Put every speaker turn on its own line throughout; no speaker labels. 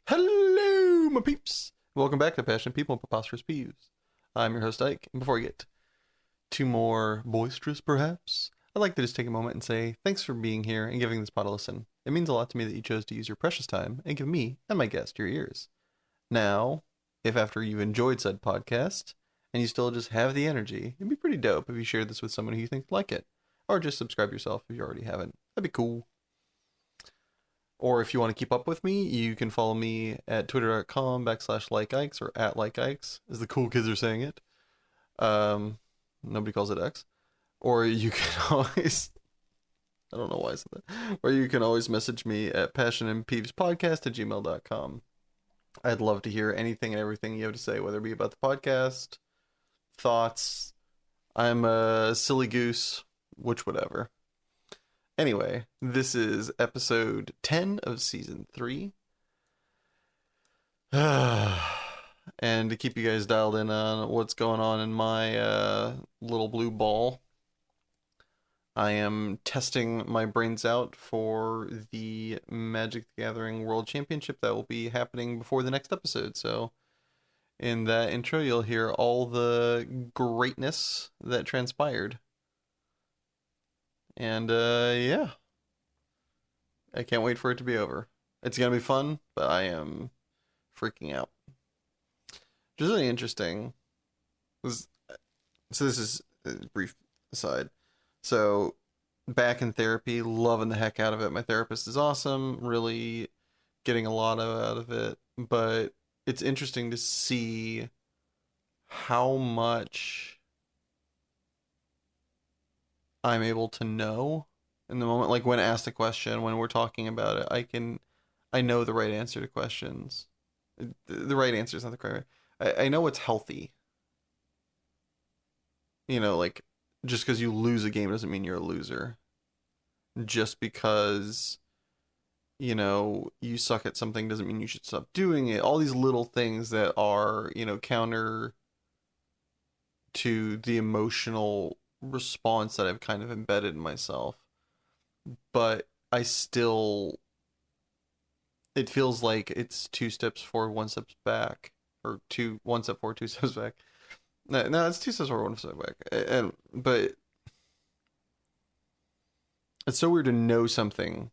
Hello, my peeps! Welcome back to Passionate People and Preposterous Peeves. I'm your host, Ike, and before we get too more boisterous, perhaps, I'd like to just take a moment and say thanks for being here and giving this pod a listen. It means a lot to me that you chose to use your precious time and give me and my guest your ears. Now, if after you enjoyed said podcast, and you still just have the energy, it'd be pretty dope if you shared this with someone who you think would like it. Or just subscribe yourself if you already haven't. That'd be cool. Or if you want to keep up with me, you can follow me at twitter.com/likeikes or at likeikes, as the cool kids are saying it. Nobody calls it X. Or you can always, I don't know why I said that. Or you can always message me at passionandpeevespodcast@gmail.com. I'd love to hear anything and everything you have to say, whether it be about the podcast, thoughts. I'm a silly goose, which whatever. Anyway, this is episode 10 of season 3. And to keep you guys dialed in on what's going on in my little blue ball, I am testing my brains out for the Magic the Gathering World Championship that will be happening before the next episode. So in that intro, you'll hear all the greatness that transpired. And yeah, I can't wait for it to be over. It's gonna be fun, but I am freaking out. Just really interesting. So this is a brief aside. So back in therapy, loving the heck out of it. My therapist is awesome, really getting a lot out of it. But it's interesting to see how much I'm able to know in the moment. Like when asked a question, when we're talking about it, I know the right answer to questions. The right answer is not the correct. I know what's healthy. You know, like just because you lose a game doesn't mean you're a loser. Just because, you know, you suck at something doesn't mean you should stop doing it. All these little things that are, you know, counter to the emotional response that I've kind of embedded in myself. But I still, it feels like it's 2 steps forward, 1 step back, or 1 step forward, 2 steps back. No, it's 2 steps forward, 1 step back. But it's so weird to know something,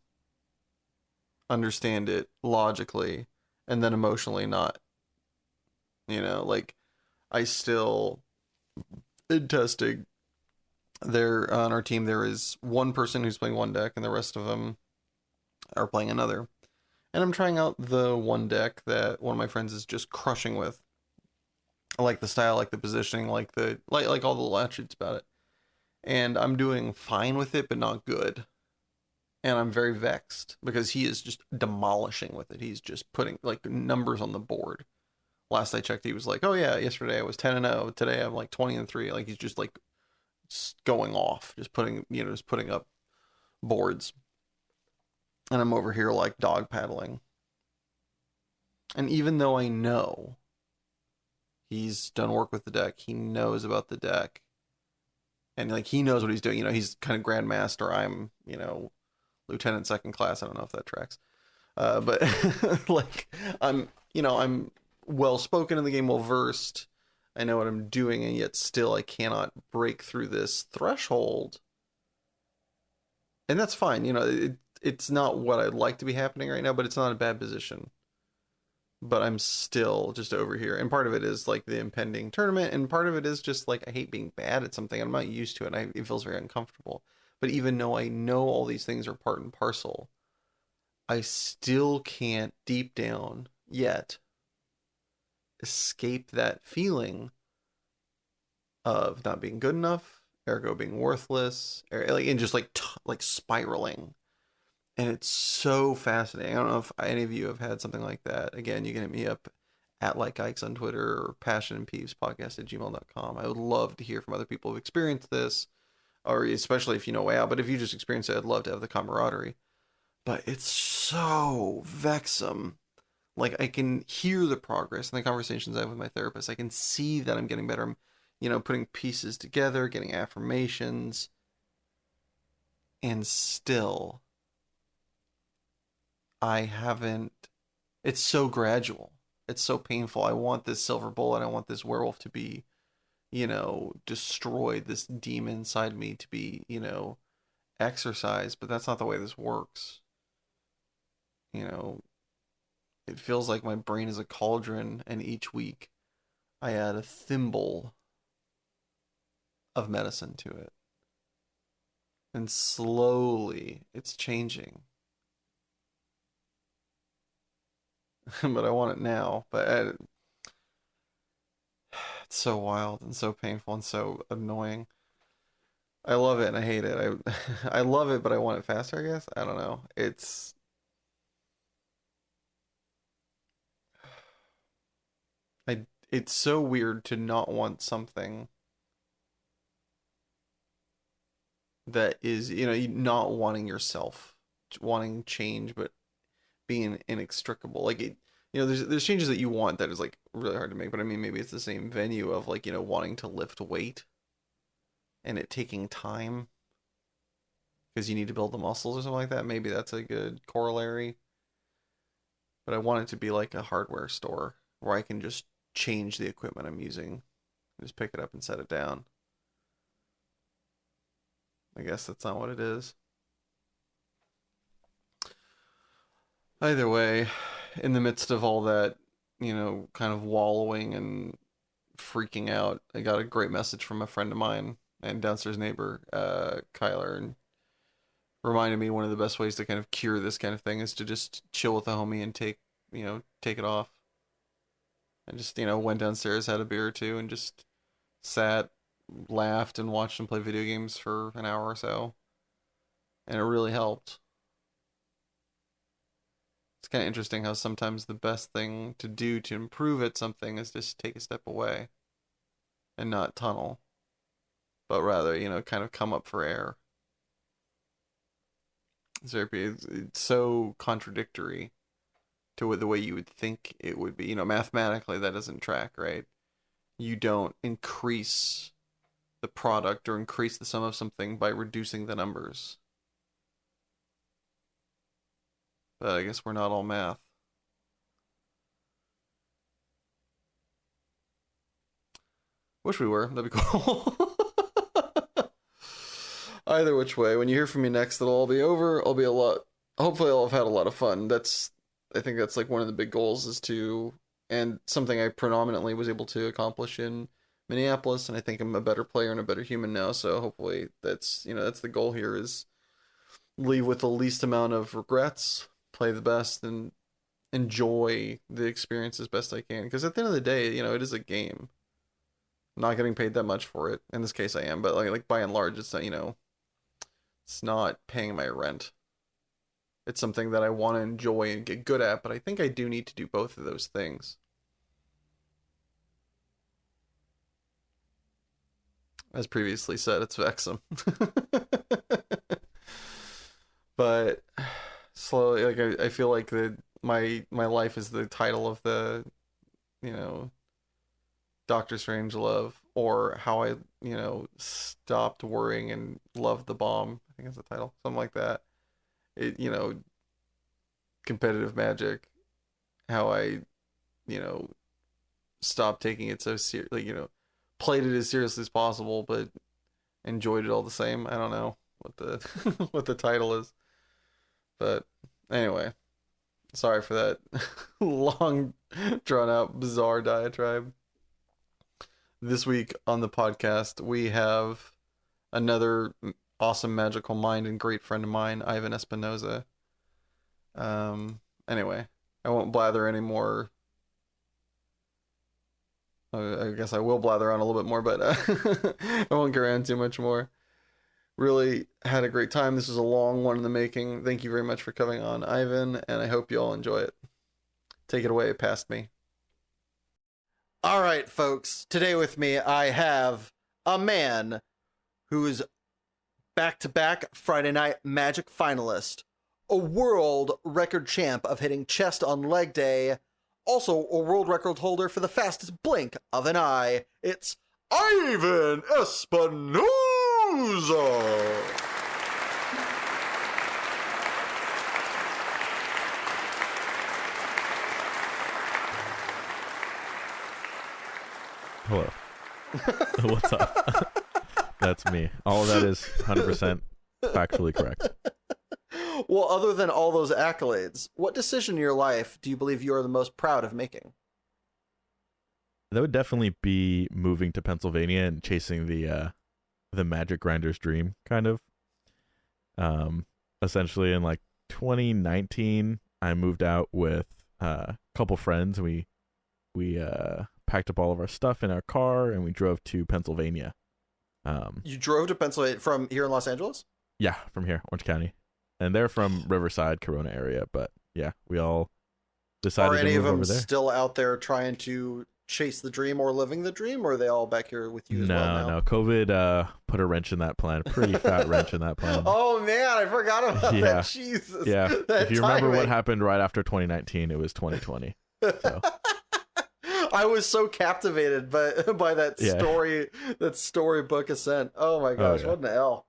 understand it logically, and then emotionally not. You know, like I still, in testing, there on our team there is one person who's playing one deck and the rest of them are playing another, and I'm trying out the one deck that one of my friends is just crushing with. I like the style, like the positioning, like all the little attributes about it, and I'm doing fine with it but not good, and I'm very vexed because he is just demolishing with it. He's just putting like numbers on the board. Last I checked he was like, oh yeah, yesterday I was 10-0, today I'm like 20-3. Like he's just like going off, just putting up boards, and I'm over here like dog paddling. And even though I know he's done work with the deck, he knows about the deck, and like he knows what he's doing, you know, he's kind of grandmaster, I'm, you know, lieutenant second class. I don't know if that tracks, but like I'm well spoken in the game, well versed, I know what I'm doing, and yet still I cannot break through this threshold. And that's fine. You know, it's not what I'd like to be happening right now, but it's not a bad position. But I'm still just over here. And part of it is like the impending tournament, and part of it is just like I hate being bad at something. I'm not used to it, and it feels very uncomfortable. But even though I know all these things are part and parcel, I still can't deep down yet escape that feeling of not being good enough, ergo being worthless, and just like spiraling. And it's so fascinating. I don't know if any of you have had something like that. Again, you can hit me up at likeikes on Twitter or passionandpeevespodcast@gmail.com. I would love to hear from other people who've experienced this, or especially if you know way out. But if you just experienced it, I'd love to have the camaraderie. But it's so vexing. Like I can hear the progress in the conversations I have with my therapist. I can see that I'm getting better. I'm, you know, putting pieces together, getting affirmations, and still I haven't It's so gradual. It's so painful. I want this silver bullet. I want this werewolf to be, destroyed, this demon inside me to be, exercised, but that's not the way this works. You know, it feels like my brain is a cauldron, and each week I add a thimble of medicine to it. And slowly it's changing. But I want it now. It's so wild and so painful and so annoying. I love it and I hate it. I love it, but I want it faster, I guess. I don't know. It's so weird to not want something that is, not wanting yourself, wanting change, but being inextricable. Like there's changes that you want that is like really hard to make. But I mean, maybe it's the same venue of like wanting to lift weight and it taking time because you need to build the muscles or something like that. Maybe that's a good corollary. But I want it to be like a hardware store where I can just change the equipment I'm using, just pick it up and set it down. I guess that's not what it is. Either way, in the midst of all that, kind of wallowing and freaking out, I got a great message from a friend of mine and downstairs neighbor, Kyler, and reminded me one of the best ways to kind of cure this kind of thing is to just chill with a homie and take it off. And just, went downstairs, had a beer or two, and just sat, laughed, and watched him play video games for an hour or so. And it really helped. It's kind of interesting how sometimes the best thing to do to improve at something is just take a step away and not tunnel, but rather, kind of come up for air. It's so contradictory to the way you would think it would be. Mathematically, that doesn't track, right? You don't increase the product or increase the sum of something by reducing the numbers. But I guess we're not all math. Wish we were. That'd be cool. Either which way, when you hear from me next, it'll all be over. I'll be a lot. Hopefully, I'll have had a lot of fun. I think that's like one of the big goals is to, and something I predominantly was able to accomplish in Minneapolis. And I think I'm a better player and a better human now. So hopefully, that's the goal here is leave with the least amount of regrets, play the best, and enjoy the experience as best I can. Because at the end of the day, it is a game. I'm not getting paid that much for it. In this case, I am, but like by and large, it's not, it's not paying my rent. It's something that I want to enjoy and get good at, but I think I do need to do both of those things. As previously said, it's vexum. But slowly, like I feel like my life is the title of the, Doctor Strangelove, or how I, stopped worrying and loved the bomb. I think that's the title, something like that. It, competitive magic, how I, stopped taking it so seriously, played it as seriously as possible, but enjoyed it all the same. I don't know what the what the title is, but anyway, sorry for that long, drawn out, bizarre diatribe. This week on the podcast, we have another awesome magical mind and great friend of mine, Ivan Espinosa. Anyway, I won't blather anymore. I guess I will blather on a little bit more, but I won't go around too much more. Really had a great time. This was a long one in the making. Thank you very much for coming on, Ivan, and I hope you all enjoy it. Take it away, past me. All right, folks. Today with me, I have a man who is back-to-back Friday Night Magic finalist, a world record champ of hitting chest on leg day, also a world record holder for the fastest blink of an eye. It's Ivan Espinosa!
Hello. What's up? That's me. All of that is 100% factually correct.
Well, other than all those accolades, what decision in your life do you believe you are the most proud of making?
That would definitely be moving to Pennsylvania and chasing the Magic Grinder's dream, kind of. Essentially, in like 2019, I moved out with a couple friends. We packed up all of our stuff in our car and we drove to Pennsylvania.
You drove to Pennsylvania from here in Los Angeles?
Yeah, from here, Orange County, and they're from Riverside, Corona area. But yeah, we all decided
Are
to
any
move
of them
over there.
still out there trying to chase the dream or living the dream, or are they all back here with you as well now?
No. COVID put a wrench in that plan. Pretty fat wrench in that plan.
Oh man, I forgot about that. Jesus.
Yeah.
That
If you remember what
timing.
happened right after 2019, it was 2020. So
I was so captivated by that
Yeah.
storybook ascent. Oh my gosh,
yeah.
what an L.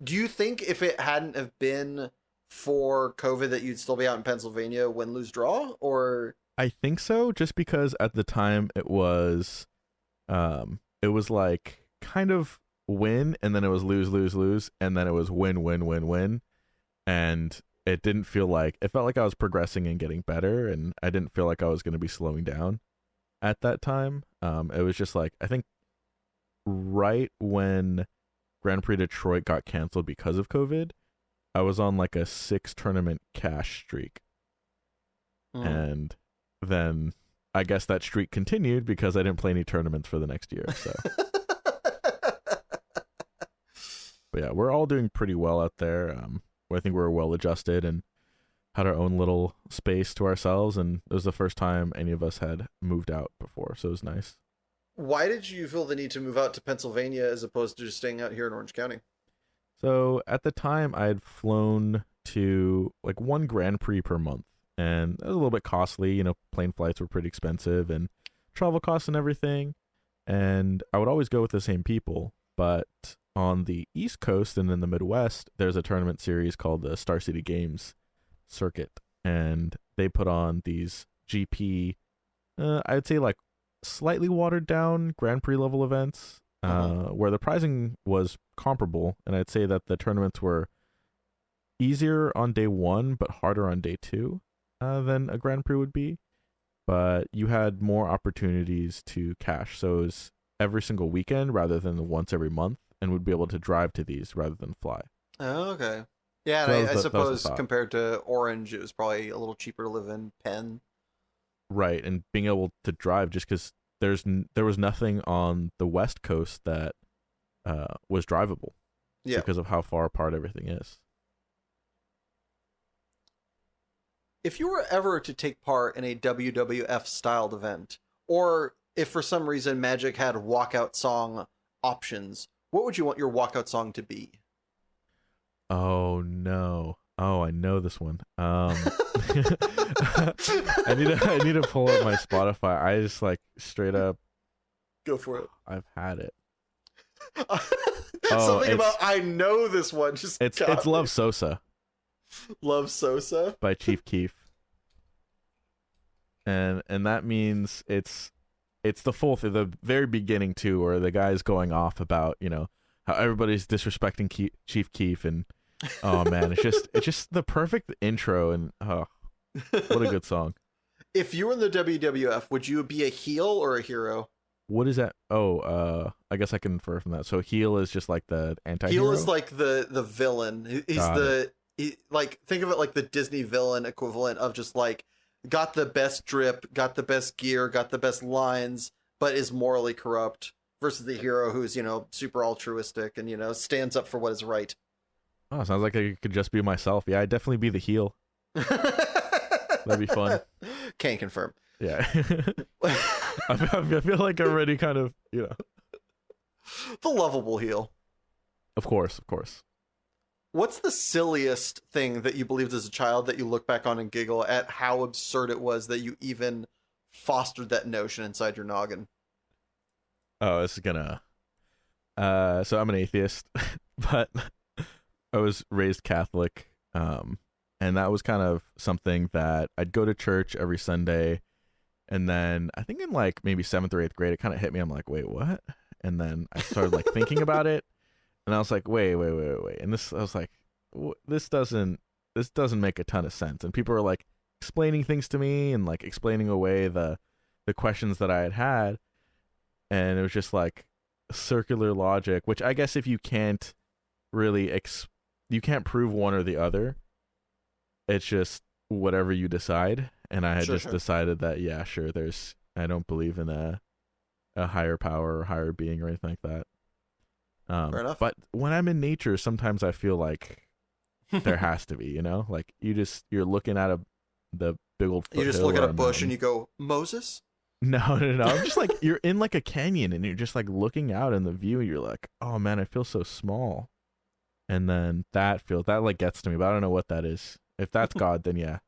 Do you think if it hadn't have been for COVID that you'd still be out in Pennsylvania win, lose, draw? Or
I think so, just because at the time it was like kind of win, and then it was lose, lose, lose, and then it was win, win, win, win. And it didn't feel like, it felt like I was progressing and getting better, and I didn't feel like I was going to be slowing down at that time. It was just like, I think right when Grand Prix Detroit got canceled because of COVID, I was on like a 6 tournament cash streak. And then I guess that streak continued because I didn't play any tournaments for the next year. So, but yeah, we're all doing pretty well out there. I think we're well adjusted and had our own little space to ourselves. And it was the first time any of us had moved out before. So it was nice.
Why did you feel the need to move out to Pennsylvania as opposed to just staying out here in Orange County?
So at the time, I had flown to like 1 Grand Prix per month. And it was a little bit costly. You know, plane flights were pretty expensive and travel costs and everything. And I would always go with the same people. But on the East Coast and in the Midwest, there's a tournament series called the Star City Games Circuit. And they put on these GP, I'd say like slightly watered down Grand Prix level events, where the pricing was comparable. And I'd say that the tournaments were easier on day 1, but harder on day 2. Than a Grand Prix would be, but you had more opportunities to cash. So it was every single weekend rather than once every month, and would be able to drive to these rather than fly.
Oh, okay. Yeah,
So
and I
that was the
suppose
thought.
compared to Orange, it was probably a little cheaper to live in Penn.
Right, and being able to drive just because there was nothing on the West Coast that was drivable, because of how far apart everything is.
If you were ever to take part in a WWF styled event, or if for some reason Magic had walkout song options, what would you want your walkout song to be?
Oh no! Oh, I know this one. I need to pull up my Spotify. I just like straight up
Go for it.
I've had it.
Something about I know this one. Just
It's
got me.
Love Sosa
Love Sosa.
by Chief Keef. And that means it's the full thing, the very beginning too, where the guy's going off about, you know, how everybody's disrespecting Chief Keef, and oh man, it's just the perfect intro, and oh, what a good song.
If you were in the WWF, would you be a heel or a hero?
What is that? Oh, I guess I can infer from that. So heel is just like the anti-hero?
Heel is like the villain. He's like, think of it like the Disney villain equivalent of just like got the best drip, got the best gear, got the best lines, but is morally corrupt, versus the hero who's, you know, super altruistic and, you know, stands up for what is right.
Oh, sounds like I could just be myself. Yeah, I'd definitely be the heel. That'd be fun.
Can't confirm.
Yeah. I feel like I'm already kind of, you know.
The lovable heel.
Of course.
What's the silliest thing that you believed as a child that you look back on and giggle at how absurd it was that you even fostered that notion inside your noggin?
Oh, this is gonna... so I'm an atheist, but I was raised Catholic, and that was kind of something that I'd go to church every Sunday, And then I think in like maybe 7th or 8th grade, it kind of hit me. I'm like, wait, what? And then I started like thinking about it, and I was like, wait. And this, I was like, this doesn't make a ton of sense. And people were like explaining things to me and like explaining away the questions that I had, and it was just like circular logic. Which I guess if you can't really you can't prove one or the other, it's just whatever you decide. And I had just decided that, yeah, sure, I don't believe in a higher power or higher being or anything like that.
Fair enough.
But when I'm in nature, sometimes I feel like there has to be, like you're looking at the big old
you just look at a bush and you go, Moses?
No. I'm just like, you're in like a canyon and you're just like looking out in the view and you're like, oh man, I feel so small. And then that like gets to me, but I don't know what that is. If that's God, then yeah.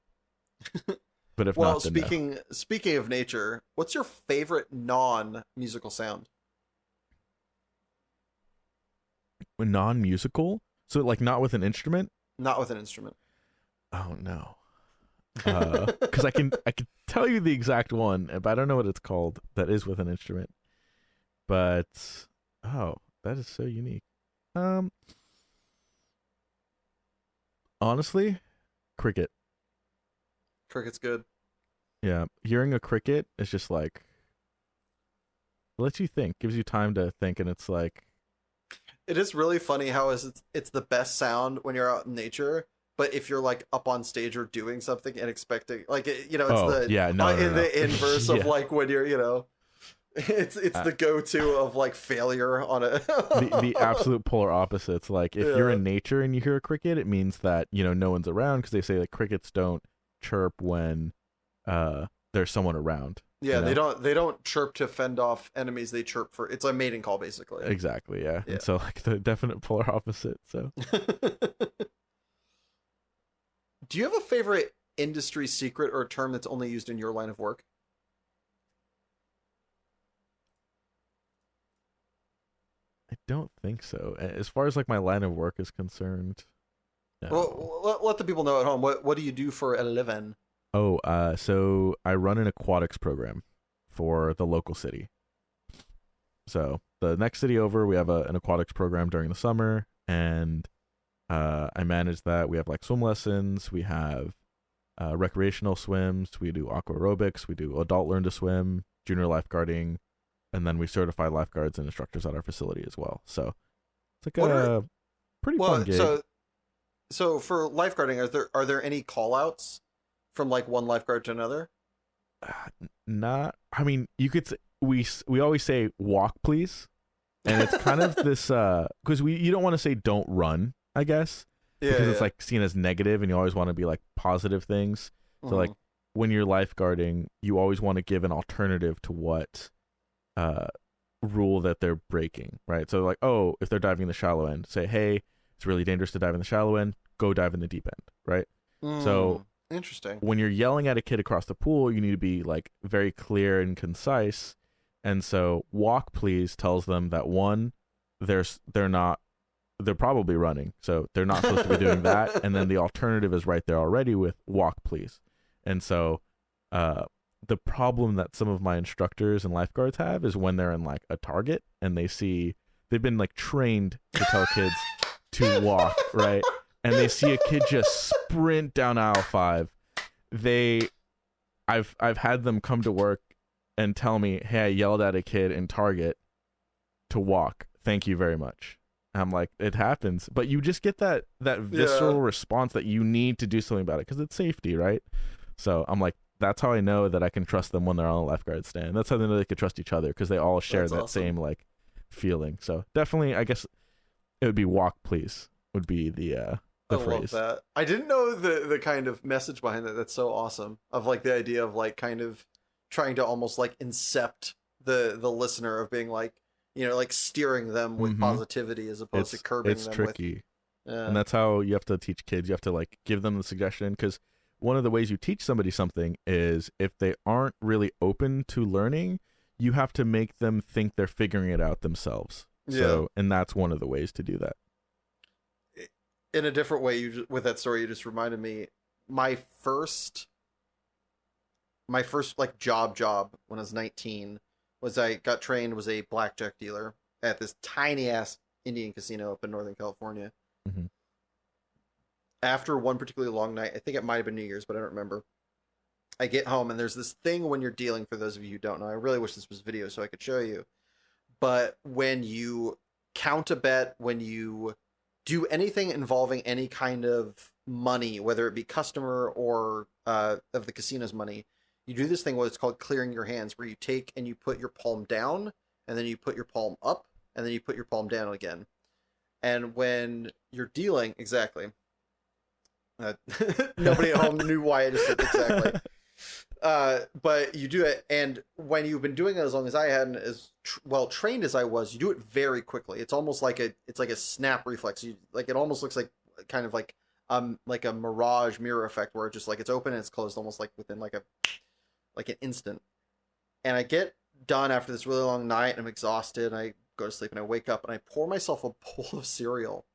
But if not, then
speaking of nature, what's your favorite non-musical sound?
Non-musical? So like not with an instrument?
Not with an instrument.
Oh no. Because I can tell you the exact one, but I don't know what it's called that is with an instrument. But that is so unique. Honestly, cricket.
Cricket's good.
Yeah, hearing a cricket is just like, it lets you think, gives you time to think, and it's like,
it is really funny how it's the best sound when you're out in nature, but if you're like up on stage or doing something and expecting, like, it's the inverse of like when you're, it's the go-to of like failure on a
the absolute polar opposites. Like if you're in nature and you hear a cricket, it means that no one's around, because they say like crickets don't chirp when there's someone around.
Yeah, they don't chirp to fend off enemies. They chirp for, it's a mating call basically.
Exactly, yeah. And so like the definite polar opposite. So
do you have a favorite industry secret or a term that's only used in your line of work?
I don't think so. As far as like my line of work is concerned. No.
Well, let the people know at home. What do you do for a living?
So I run an aquatics program for the local city. So the next city over, we have an aquatics program during the summer, and I manage that. We have like swim lessons, we have recreational swims, we do aqua aerobics, we do adult learn to swim, junior lifeguarding, and then we certify lifeguards and instructors at our facility as well. So it's like a pretty fun gig.
So for lifeguarding, are there any call outs from like one lifeguard to another?
Not. I mean, you could say, we always say walk please, and it's kind of this because you don't want to say don't run, I guess, because it's like seen as negative, and you always want to be like positive things. So like when you're lifeguarding, you always want to give an alternative to what rule that they're breaking, right? So like, if they're diving in the shallow end, say, hey, it's really dangerous to dive in the shallow end, go dive in the deep end, right? So
interesting.
When you're yelling at a kid across the pool, you need to be like very clear and concise. And so walk please tells them that one, they're probably running, so they're not supposed to be doing that. And then the alternative is right there already with walk please. And so the problem that some of my instructors and lifeguards have is when they're in like a target and they've been like trained to tell kids to walk, right? And they see a kid just sprint down aisle 5. I've had them come to work and tell me, hey, I yelled at a kid in Target to walk. Thank you very much. And I'm like, it happens. But you just get that visceral response that you need to do something about it because it's safety, right? So I'm like, that's how I know that I can trust them when they're on a lifeguard stand. That's how they know they can trust each other, because they all share that same like feeling. So definitely, I guess it would be walk please would be the phrase.
I love that. I didn't know the kind of message behind that. That's so awesome. Of like the idea of like kind of trying to almost like incept the listener of being like, like steering them with positivity as opposed to curbing them. It's
tricky. And that's how you have to teach kids. You have to like give them the suggestion, because one of the ways you teach somebody something is if they aren't really open to learning, you have to make them think they're figuring it out themselves. So, and that's one of the ways to do that.
In a different way, with that story, you just reminded me, my first my first like job when I was 19 was I got trained was a blackjack dealer at this tiny ass Indian casino up in Northern California.
Mm-hmm.
After one particularly long night, I think it might have been New Year's, but I don't remember. I get home and there's this thing when you're dealing, for those of you who don't know, I really wish this was video so I could show you. But when you count a bet, when you do anything involving any kind of money, whether it be customer or of the casino's money, you do this thing what's called clearing your hands, where you take and you put your palm down, and then you put your palm up, and then you put your palm down again. And when you're dealing, exactly. Nobody at home knew why I just said exactly. But you do it, and when you've been doing it as long as I had, and as well trained as I was, you do it very quickly. It's almost like a snap reflex. It almost looks like kind of like a mirage mirror effect, where it just like it's open and it's closed almost like within like an instant. And I get done after this really long night, and I'm exhausted, and I go to sleep, and I wake up and I pour myself a bowl of cereal,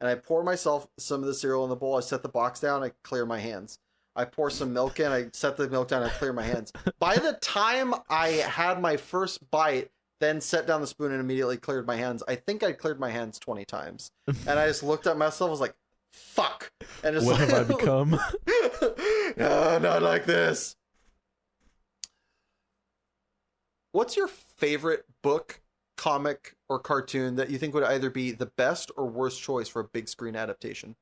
and I pour myself some of the cereal in the bowl. I set the box down, I clear my hands. I pour some milk in, I set the milk down, I clear my hands. By the time I had my first bite, then set down the spoon and immediately cleared my hands, I think I cleared my hands 20 times. And I just looked at myself, I was like, fuck. And it's
what
like,
have I become?
No, not like this. What's your favorite book, comic, or cartoon that you think would either be the best or worst choice for a big screen adaptation?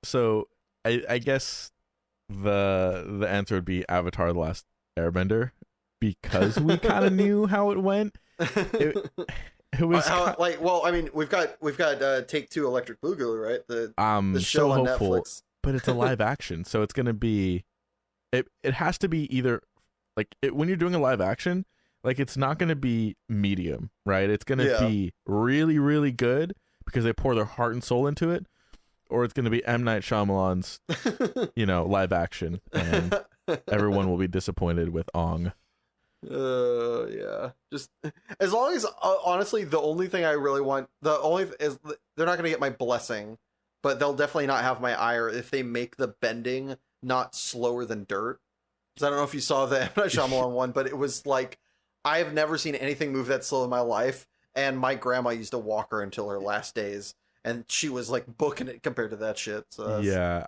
So I guess the answer would be Avatar: The Last Airbender, because we kind of knew how it went. It was
I mean, we've got Take Two, Electric Boogaloo, right? The show
so
on
hopeful,
Netflix.
but it's a live action, so it's gonna be it has to be either when you're doing a live action, like it's not gonna be medium, right? It's gonna be really, really good because they pour their heart and soul into it. Or it's going to be M. Night Shyamalan's, live action, and everyone will be disappointed with Ong.
Yeah. Just as long as, honestly, the only thing I really want, is they're not going to get my blessing, but they'll definitely not have my ire if they make the bending not slower than dirt. Because I don't know if you saw the M. Night Shyamalan one, but it was like, I have never seen anything move that slow in my life, and my grandma used to walk her until her last days. And she was like booking it compared to that shit. So
yeah,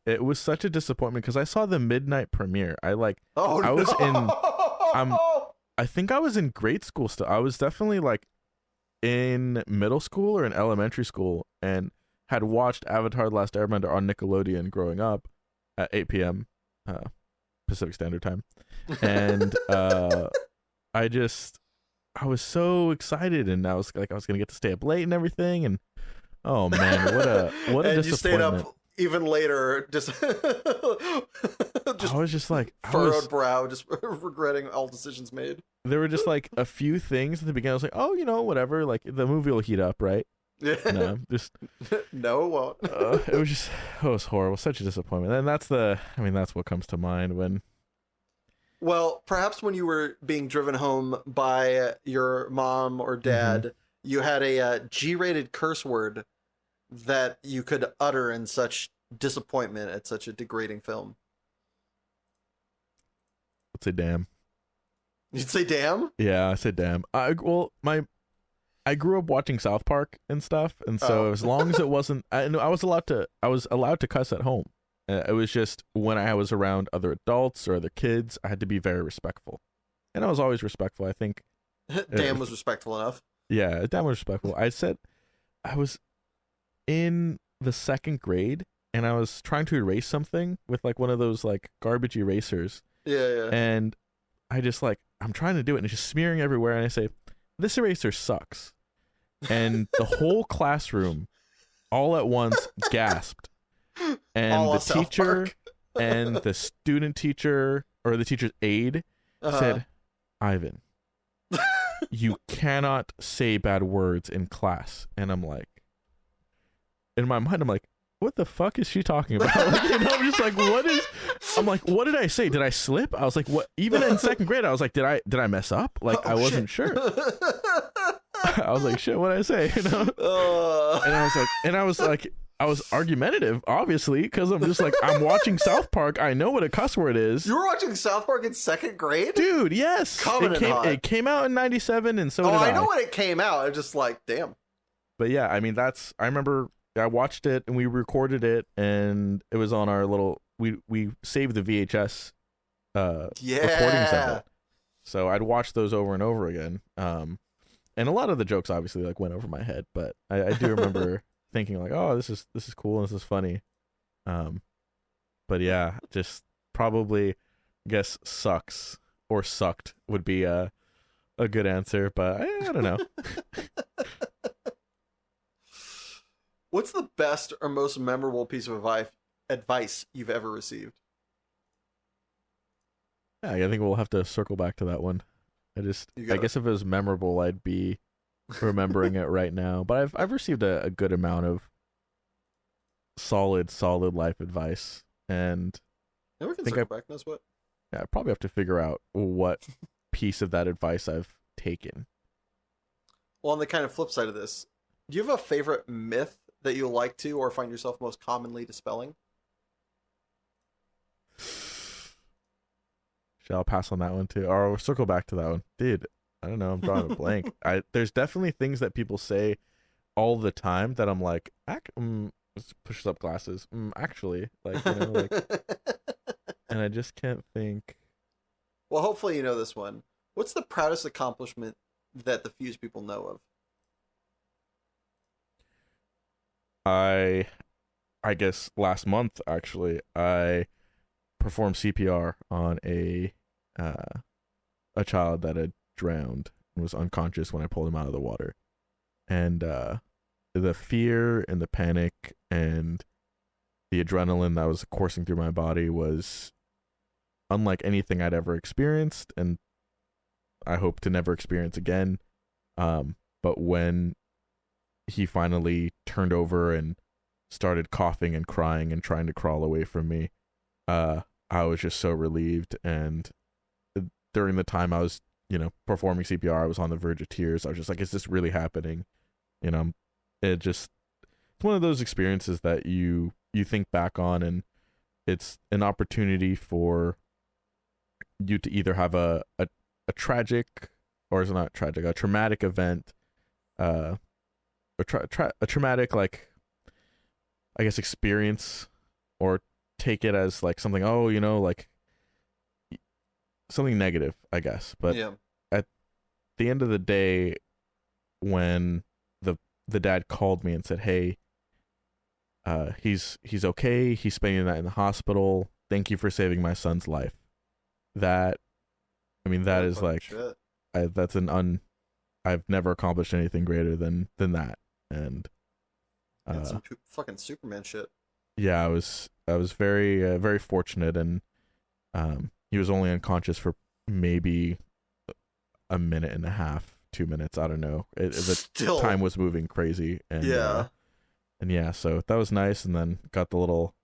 it was such a disappointment because I saw the midnight premiere. I think I was in grade school still. I was definitely like in middle school or in elementary school and had watched Avatar: The Last Airbender on Nickelodeon growing up at 8 p.m. Pacific Standard Time. And I was so excited, and I was going to get to stay up late and everything, and oh man, what a
and
disappointment.
You stayed up even later, just
I was just like
furrowed brow, just regretting all decisions made.
There were just like a few things at the beginning. I was like, oh, whatever, like the movie will heat up, right?
Yeah.
No, just
no, it won't.
It was horrible, such a disappointment. And that's what comes to mind when.
Well, perhaps when you were being driven home by your mom or dad, you had a G-rated curse word that you could utter in such disappointment at such a degrading film.
I'd say damn.
You'd say damn?
Yeah, I said damn. I grew up watching South Park and stuff, and so as long as it wasn't, I was allowed to cuss at home. It was just when I was around other adults or other kids, I had to be very respectful, and I was always respectful. I think.
Damn was respectful enough.
Yeah, damn was respectful. I said I was in the second grade, and I was trying to erase something with like one of those like garbage erasers.
Yeah.
And I just I'm trying to do it, and it's just smearing everywhere. And I say, "This eraser sucks," and the whole classroom, all at once, gasped. And all the teacher and the student teacher or the teacher's aide said, "Ivan, you cannot say bad words in class." And I'm like, in my mind, I'm like, what the fuck is she talking about? I'm just like, what did I say? Did I slip? I was like, what? Even in second grade, I was like, did I mess up? Like, I wasn't sure. I was like, shit, what did I say? And I was like, I was argumentative, obviously, because I'm just like, I'm watching South Park. I know what a cuss word is.
You were watching South Park in second grade?
Dude, yes. It came out in 97, and so did I.
I know when it came out. I'm just like, damn.
But yeah, I mean, I remember I watched it, and we recorded it, and it was on our little, we saved the VHS recordings of it. So I'd watch those over and over again. And a lot of the jokes obviously like went over my head, but I do remember thinking like, oh, this is cool and this is funny. But yeah, just probably guess sucks or sucked would be a good answer, but I don't know.
What's the best or most memorable piece of advice you've ever received?
Yeah, I think we'll have to circle back to that one. I guess if it was memorable, I'd be remembering it right now. But I've received a good amount of solid life advice, and
we can circle back. That's what.
Yeah, I probably have to figure out what piece of that advice I've taken.
Well, on the kind of flip side of this, do you have a favorite myth that you like to or find yourself most commonly dispelling?
I'll pass on that one too, or I'll circle back to that one, dude. I don't know. I'm drawing a blank. There's definitely things that people say all the time that I'm like, pushes up glasses. Actually, like, you know, like, and I just can't think.
Well, hopefully you know this one. What's the proudest accomplishment that the Fuse people know of?
I guess last month actually, I performed CPR on a child that had drowned and was unconscious when I pulled him out of the water. And the fear and the panic and the adrenaline that was coursing through my body was unlike anything I'd ever experienced, and I hope to never experience again. But when he finally turned over and started coughing and crying and trying to crawl away from me, I was just so relieved. And during the time I was, performing CPR, I was on the verge of tears. I was just like, is this really happening? It's one of those experiences that you think back on, and it's an opportunity for you to either have a tragic, or is it not tragic, a traumatic event, a traumatic, like, I guess, experience, or take it as like something, like something negative, I guess. But at the end of the day, when the dad called me and said, hey, he's okay, he's spending the night in the hospital, thank you for saving my son's life. That is like, I've never accomplished anything greater than that. And
some fucking Superman shit.
Yeah, I was very very fortunate, and he was only unconscious for maybe a minute and a half, 2 minutes, I don't know. The time was moving crazy, and so that was nice. And then got the little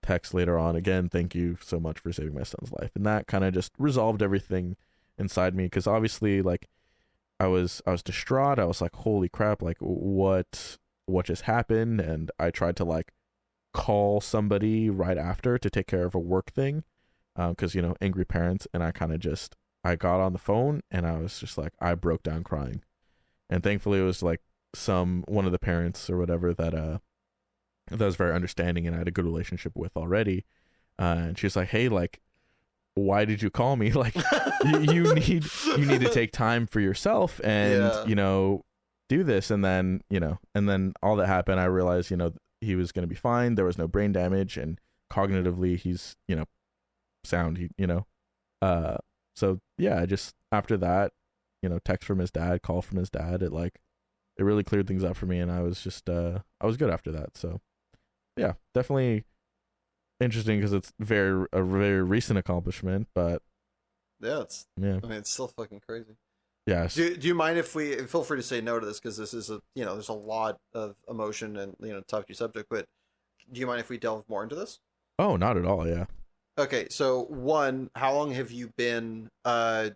text later on, again, thank you so much for saving my son's life, and that kind of just resolved everything inside me, because obviously, like, I was distraught. I was like, holy crap, like, what just happened? And I tried to like call somebody right after to take care of a work thing, because angry parents, and I got on the phone and I was just like, I broke down crying. And thankfully it was like one of the parents or whatever that was very understanding and I had a good relationship with already, and she was like, hey, like, why did you call me? Like, you need to take time for yourself and do this. And then all that happened, I realized he was going to be fine. There was no brain damage, and cognitively he's sound. So yeah, I just, after that, text from his dad, call from his dad, it really cleared things up for me, and I was just I was good after that. So yeah, definitely interesting, because it's a very recent accomplishment, but
it's still fucking crazy.
Yeah.
Do you mind if we feel free to say no to this, because this is there's a lot of emotion and touchy subject, but do you mind if we delve more into this?
Oh, not at all. Yeah.
Okay, so one, how long have you been I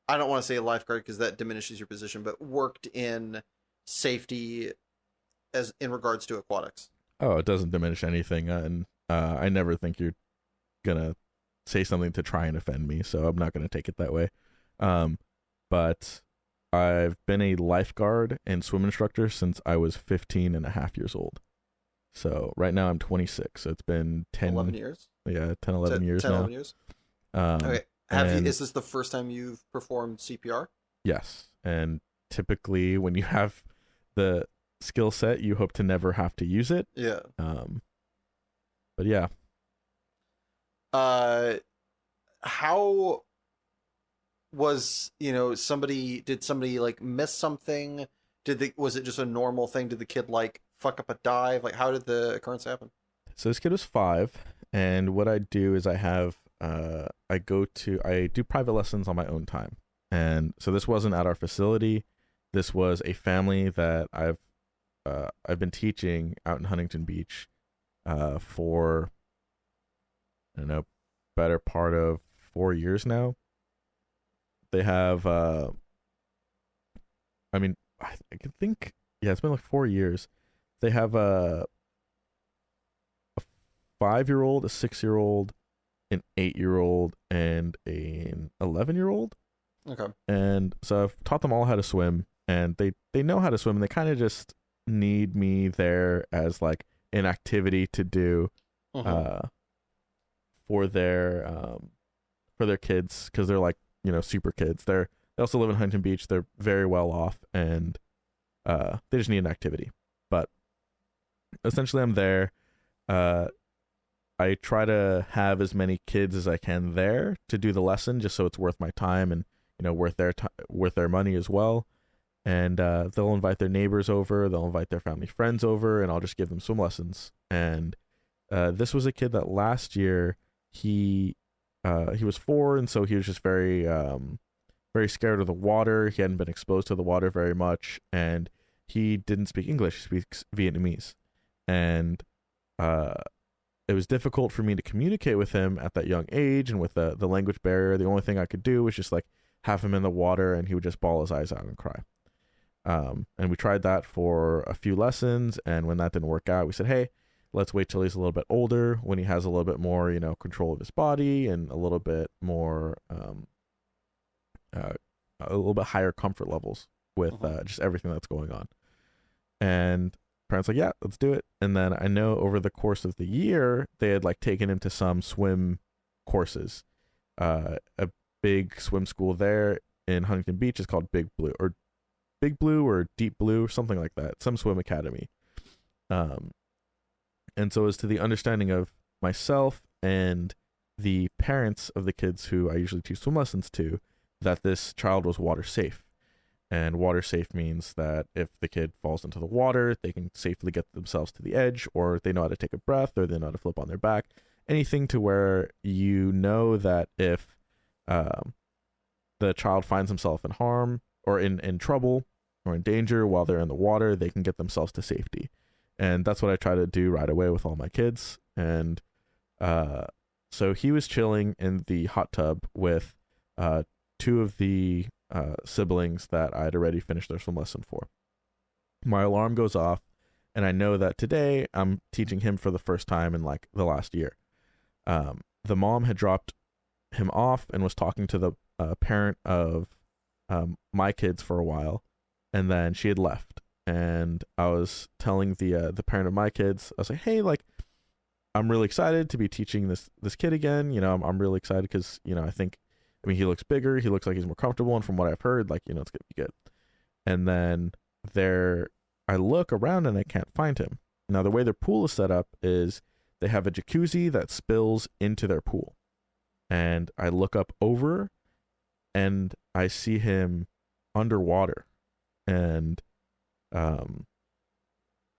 don't want to say a lifeguard because that diminishes your position, but worked in safety as in regards to aquatics?
Oh, it doesn't diminish anything, and I never think you're gonna say something to try and offend me, so I'm not gonna take it that way. Um, but I've been a lifeguard and swim instructor since I was 15 and a half years old. So right now I'm 26. So it's been
11
10,
years?
yeah, 10, 11 years
10,
now.
11 years?
Um,
Okay.
and
Is this the first time you've performed CPR?
yes, and typically when you have the skill set, you hope to never have to use it.
Yeah.
But yeah,
Uh, how was, did somebody like miss something? Was it just a normal thing? Did the kid like fuck up a dive? Like, how did the occurrence happen?
so this kid was 5, and what I do is I do private lessons on my own time, and so this wasn't at our facility. This was a family that I've been teaching out in Huntington Beach, for I don't know, better part of 4 years now. They have I mean, I can think, yeah, it's been like 4 years. They have a 5-year old, a 6-year old, an 8-year old, and an 11-year old.
Okay.
And so I've taught them all how to swim, and they know how to swim, and they kind of just need me there as like an activity to do,
Mm-hmm.
uh, for their kids, because they're like, super kids. They also live in Huntington Beach. They're very well off, and they just need an activity. But essentially, I'm there. Uh, I try to have as many kids as I can there to do the lesson, just so it's worth my time and worth their money as well. And they'll invite their neighbors over, they'll invite their family friends over, and I'll just give them swim lessons. And this was a kid that last year he was 4, and so he was just very scared of the water. He hadn't been exposed to the water very much, and he didn't speak English. He speaks Vietnamese, and it was difficult for me to communicate with him at that young age, and with the language barrier, the only thing I could do was just like have him in the water, and he would just bawl his eyes out and cry. And we tried that for a few lessons, and when that didn't work out, we said, hey, let's wait till he's a little bit older, when he has a little bit more, control of his body, and a little bit more, a little bit higher comfort levels with
Mm-hmm.
just everything that's going on. And parents like, yeah, let's do it. And then I know over the course of the year, they had like taken him to some swim courses. A big swim school there in Huntington Beach is called Big Blue or Deep Blue, something like that, some swim academy. And so as to the understanding of myself and the parents of the kids who I usually teach swim lessons to, that this child was water safe. And water safe means that if the kid falls into the water, they can safely get themselves to the edge, or they know how to take a breath, or they know how to flip on their back. Anything to where that if the child finds himself in harm or in trouble or in danger while they're in the water, they can get themselves to safety. And that's what I try to do right away with all my kids. And so he was chilling in the hot tub with 2 of the siblings that I had already finished their swim lesson for. My alarm goes off, and I know that today I'm teaching him for the first time in like the last year. The mom had dropped him off and was talking to the parent of my kids for a while, and then she had left. And I was telling the parent of my kids, I was like, hey, like, I'm really excited to be teaching this kid again. I'm really excited because I mean, he looks bigger, he looks like he's more comfortable, and from what I've heard, like, it's gonna be good. And then I look around and I can't find him. Now, the way their pool is set up is they have a jacuzzi that spills into their pool. And I look up over and I see him underwater. And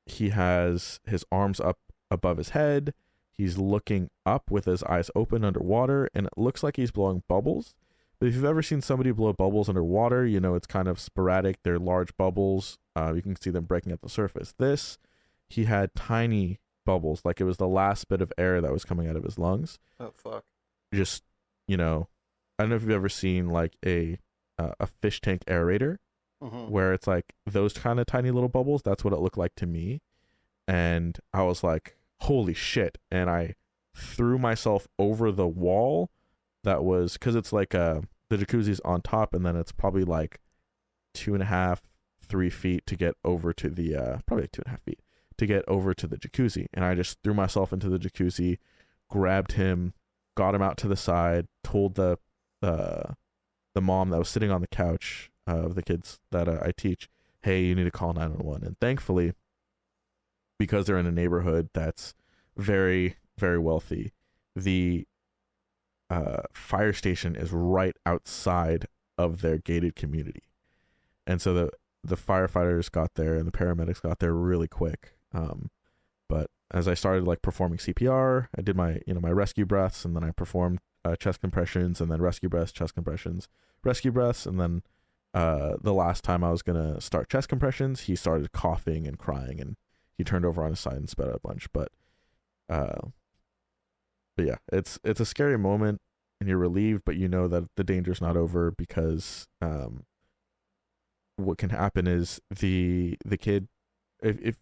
he has his arms up above his head. He's looking up with his eyes open underwater, and it looks like he's blowing bubbles. But if you've ever seen somebody blow bubbles underwater, it's kind of sporadic. They're large bubbles. You can see them breaking at the surface. He had tiny bubbles, like it was the last bit of air that was coming out of his lungs.
Oh, fuck.
Just, I don't know if you've ever seen like a fish tank aerator,
Mm-hmm.
where it's like those kind of tiny little bubbles. That's what it looked like to me. and I was like, holy shit. And I threw myself over the wall that was, because it's like the jacuzzi's on top, and then it's probably like 2.5, 3 feet to get over to the probably 2.5 feet to get over to the jacuzzi. And I just threw myself into the jacuzzi, grabbed him, got him out to the side, told the mom that was sitting on the couch of the kids that I teach, hey, you need to call 911. And thankfully, because they're in a neighborhood that's very, very wealthy, the fire station is right outside of their gated community. And so the firefighters got there and the paramedics got there really quick. But as I started like performing CPR, I did my my rescue breaths, and then I performed chest compressions, and then rescue breaths, chest compressions, rescue breaths, and then the last time I was gonna start chest compressions, he started coughing and crying, and he turned over on his side and spit out a bunch. But yeah, it's a scary moment, and you're relieved, but you know that the danger's not over, because what can happen is the kid, if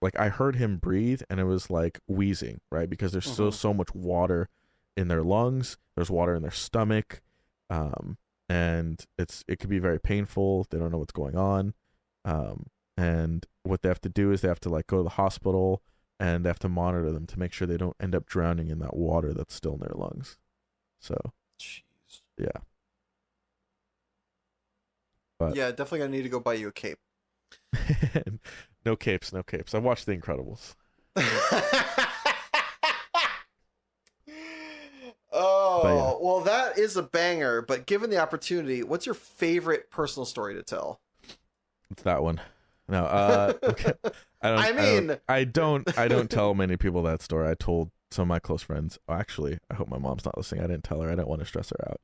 like I heard him breathe, and it was like wheezing, right? Because there's still so much water in their lungs, there's water in their stomach, and it could be very painful. They don't know what's going on, and what they have to do is they have to like go to the hospital, and they have to monitor them to make sure they don't end up drowning in that water that's still in their lungs. So,
Jeez.
yeah. But
Yeah, definitely gonna need to go buy you a cape.
no capes, no capes. I watched The Incredibles.
Oh, yeah. Well, that is a banger. But given the opportunity, what's your favorite personal story to tell?
It's that one. No, okay. I don't tell many people that story. I told some of my close friends. Oh, actually, I hope my mom's not listening. I didn't tell her. I didn't want to stress her out.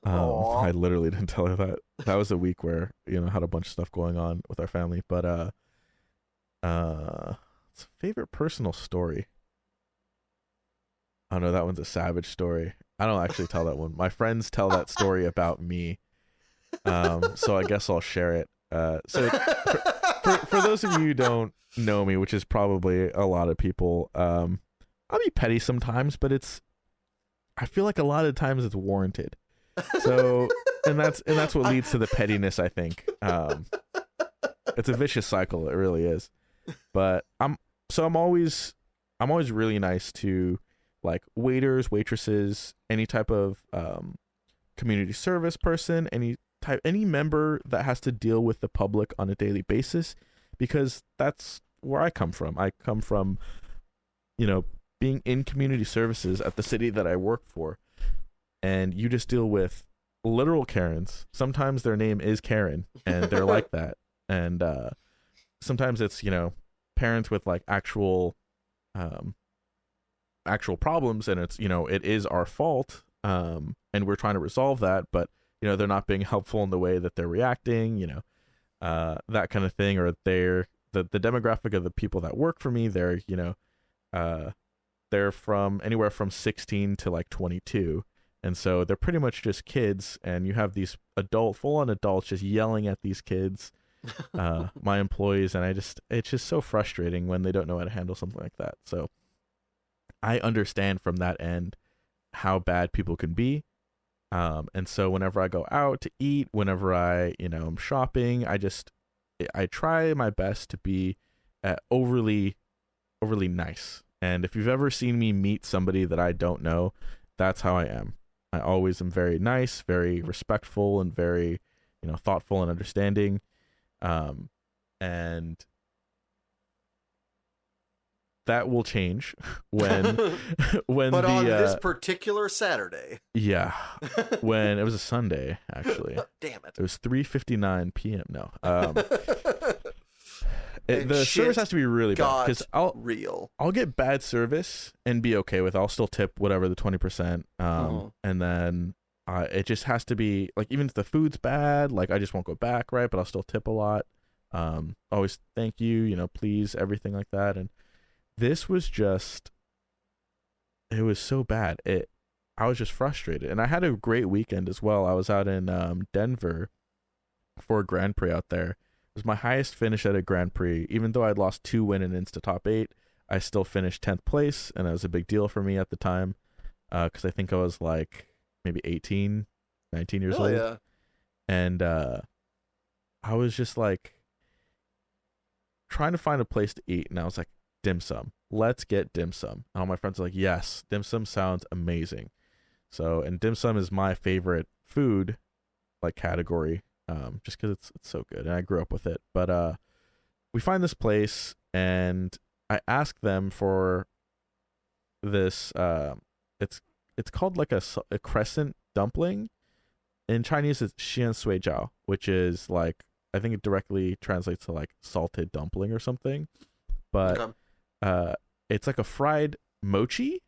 I literally didn't tell her that. That was a week where had a bunch of stuff going on with our family. But it's favorite personal story. Oh no, that one's a savage story. I don't actually tell that one. My friends tell that story about me. So I guess I'll share it. So for those of you who don't know me, which is probably a lot of people, I'll be petty sometimes, but I feel like a lot of times it's warranted. So and that's what leads to the pettiness, I think. It's a vicious cycle, it really is. But I'm always really nice to like waiters, waitresses, any type of community service person, any member that has to deal with the public on a daily basis, because that's where I come from. I come from, being in community services at the city that I work for, and you just deal with literal Karens. Sometimes their name is Karen, and they're like that. And sometimes it's, parents with like actual problems, and it's, it is our fault, and we're trying to resolve that, but they're not being helpful in the way that they're reacting, that kind of thing. Or the demographic of the people that work for me, they're from anywhere from 16 to like 22. And so they're pretty much just kids, and you have these full-on adults just yelling at these kids, my employees, and it's just so frustrating when they don't know how to handle something like that. So I understand from that end how bad people can be. And so whenever I go out to eat, whenever I, I'm shopping, I try my best to be overly nice. And if you've ever seen me meet somebody that I don't know, that's how I am. I always am very nice, very respectful, and very, thoughtful and understanding. And that will change when
but on this particular Saturday.
Yeah, when it was a Sunday, actually.
Damn it!
It was 3:59 p.m. No, the service has to be really bad, because I'll get bad service and be okay with it. I'll still tip whatever the 20%, and then it just has to be like, even if the food's bad, like I just won't go back, right? But I'll still tip a lot. Always thank you, please, everything like that. And this was it was so bad. I was just frustrated, and I had a great weekend as well. I was out in Denver for a Grand Prix out there, was my highest finish at a Grand Prix. Even though I'd lost 2 win-ins to top 8, I still finished 10th place, and that was a big deal for me at the time, because I think I was like maybe 18, 19 years
Oh
old.
yeah.
And I was just like trying to find a place to eat, and I was like, dim sum. Let's get dim sum. And all my friends are like, yes, dim sum sounds amazing. So, and dim sum is my favorite food, like, category, just because it's so good, and I grew up with it. But we find this place, and I ask them for this. It's called like a crescent dumpling. In Chinese, it's xian sui jiao, which is like, I think it directly translates to like salted dumpling or something. But
Okay.
it's like a fried mochi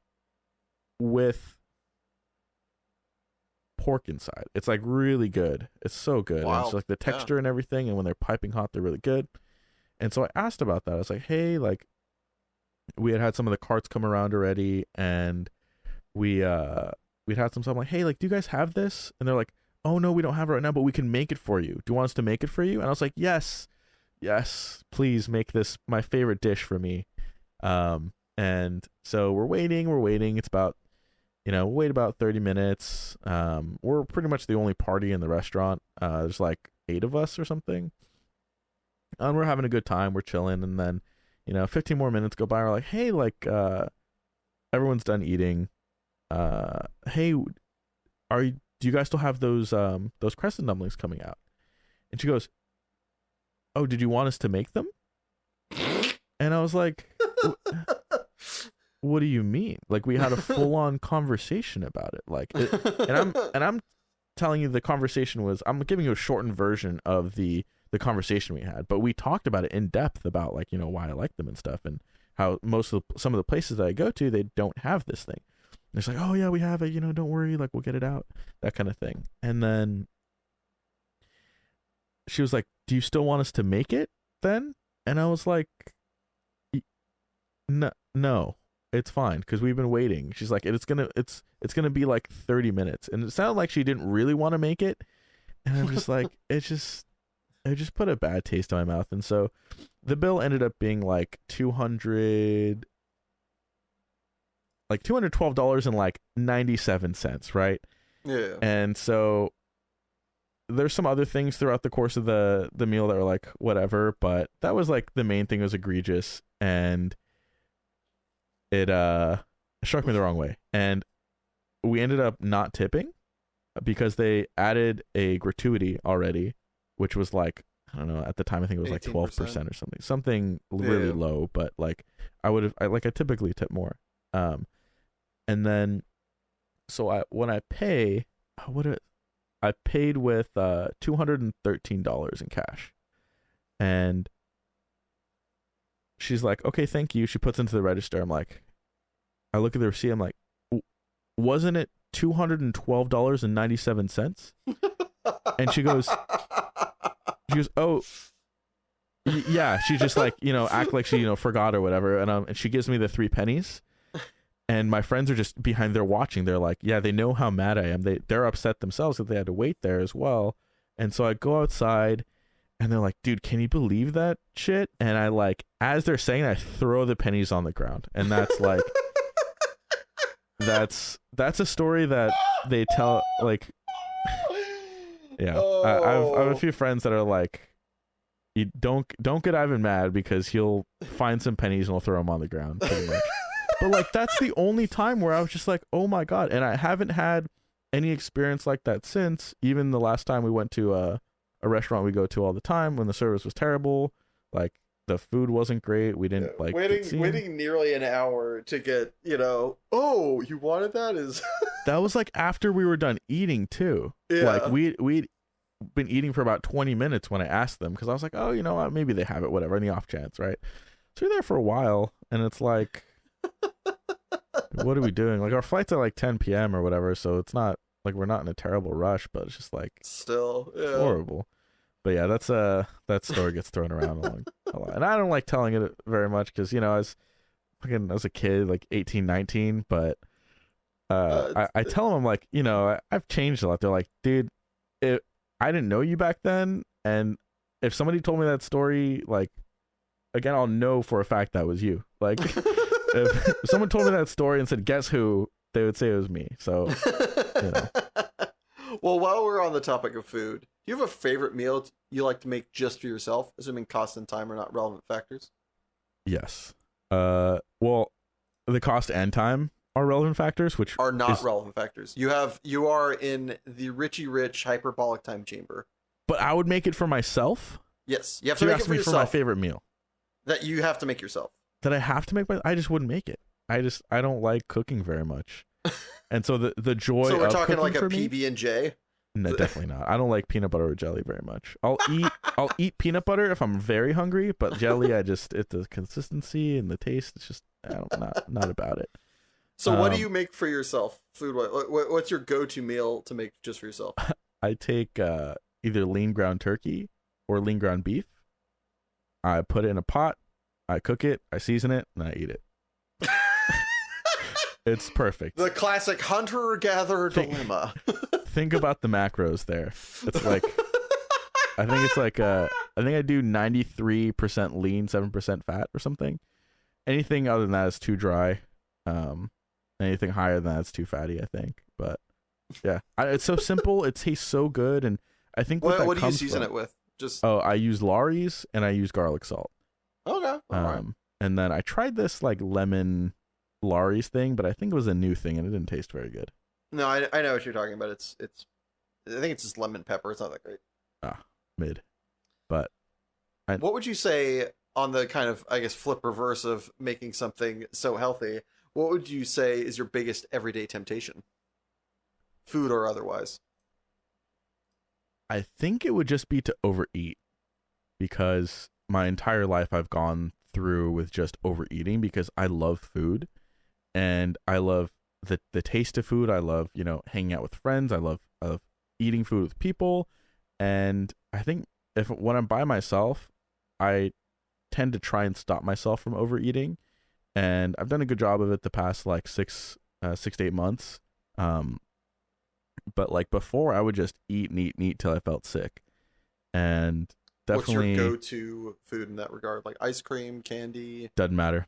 with pork inside. It's like really good. It's so good. And it's
Wow.
like the
Yeah.
texture and everything, and when they're piping hot, they're really good. And so I asked about that. I was like, hey, like, we had some of the carts come around already, and we'd had some stuff. I'm like, hey, like, do you guys have this? And they're like, oh no, we don't have it right now, but we can make it for you. Do you want us to make it for you? And I was like, yes, please make this my favorite dish for me. And so we're waiting. It's about, wait about 30 minutes. We're pretty much the only party in the restaurant. There's like 8 of us or something. And we're having a good time. We're chilling. And then, 15 more minutes go by. We're like, hey, like, everyone's done eating. Hey, do you guys still have those crescent dumplings coming out? And she goes, oh, did you want us to make them? And I was like, what do you mean? Like, we had a full-on conversation about it. Like, and I'm telling you, the conversation was, I'm giving you a shortened version of the conversation we had, but we talked about it in depth about, like, why I like them and stuff, and how some of the places that I go to, they don't have this thing. And it's like, oh yeah, we have it, don't worry, like, we'll get it out, that kind of thing. And then she was like, do you still want us to make it then? And I was like, no, it's fine, because we've been waiting. She's like, it's gonna be like 30 minutes. And it sounded like she didn't really want to make it. And I'm just like, it just put a bad taste in my mouth. And so the bill ended up being like $212 and like 97 cents, right?
Yeah.
And so there's some other things throughout the course of the meal that were like whatever, but that was like the main thing was egregious, and it struck me the wrong way. And we ended up not tipping because they added a gratuity already, which was like, I don't know, at the time I think it was like 12% or something really low, but like I typically tip more. And then so when I pay, I paid with $213 in cash. And she's like, okay, thank you. She puts into the register. I'm like, I look at the receipt. I'm like, wasn't it $212.97? And she goes, oh, yeah. She just like, act like she, forgot or whatever. And she gives me the 3 pennies. And my friends are just behind there watching. They're like, yeah, they know how mad I am. They're upset themselves that they had to wait there as well. And so I go outside, and they're like, dude, can you believe that shit? And I, like, as they're saying, I throw the pennies on the ground. And that's like, that's a story that they tell, like, yeah. I have a few friends that are like, you don't get Ivan mad, because he'll find some pennies and he'll throw them on the ground, pretty much. But like, that's the only time where I was just like, oh my God. And I haven't had any experience like that since. Even the last time we went to a restaurant we go to all the time, when the service was terrible, like the food wasn't great. We didn't like
waiting nearly an hour to get, oh, you wanted that is
that was like after we were done eating too.
Yeah.
Like we'd been eating for about 20 minutes when I asked them, because I was like, oh, maybe they have it, whatever, in the off chance, right? So we're there for a while, and it's like, what are we doing? Like, our flight's at like 10 p.m. or whatever, so it's not like we're not in a terrible rush, but it's just like
still
horrible. But yeah, that story gets thrown around a lot, and I don't like telling it very much, because I was a kid, like 18, 19, but I tell them, I'm like, I've changed a lot. They're like, dude, I didn't know you back then, and if somebody told me that story, like, again, I'll know for a fact that was you. Like, if someone told me that story and said, "Guess who?" they would say it was me. So, you know.
Well, while we're on the topic of food, do you have a favorite meal you like to make just for yourself, assuming cost and time are not relevant factors?
Yes. Well, the cost and time are relevant factors, which
are not relevant factors. You are in the Richie Rich hyperbolic time chamber.
But I would make it for myself.
Yes, you have to make it for yourself.
For my favorite meal.
That you have to make yourself.
That I have to make I just wouldn't make it. I don't like cooking very much. And so the joy. So
we're talking like a
PB
PB&J.
No, definitely not. I don't like peanut butter or jelly very much. I'll eat peanut butter if I'm very hungry, but jelly, it's the consistency and the taste. It's just not about it.
So what do you make for yourself, food? What's your go-to meal to make just for yourself?
I take either lean ground turkey or lean ground beef. I put it in a pot. I cook it. I season it, and I eat it. It's perfect.
The classic hunter-gatherer dilemma.
Think about the macros there. It's like, I think I do 93% lean, 7% fat or something. Anything other than that is too dry. Anything higher than that is too fatty, I think. But yeah, it's so simple. It tastes so good, and I think what do you
season it with?
I use Lawry's and I use garlic salt.
Okay. All right.
And then I tried this like lemon Lawry's thing, but I think it was a new thing and it didn't taste very good.
No, I know what you're talking about. It's I think it's just lemon pepper. It's not that great.
Mid. But
what would you say on the kind of, I guess, flip reverse of making something so healthy? What would you say is your biggest everyday temptation? Food or otherwise?
I think it would just be to overeat, because my entire life I've gone through with just overeating because I love food and I love the taste of food. I love, hanging out with friends. I love eating food with people. And I think when I'm by myself, I tend to try and stop myself from overeating. And I've done a good job of it the past like 6 to 8 months. But like before, I would just eat and eat and eat till I felt sick. And definitely.
What's your go-to food in that regard? Like ice cream, candy?
Doesn't matter.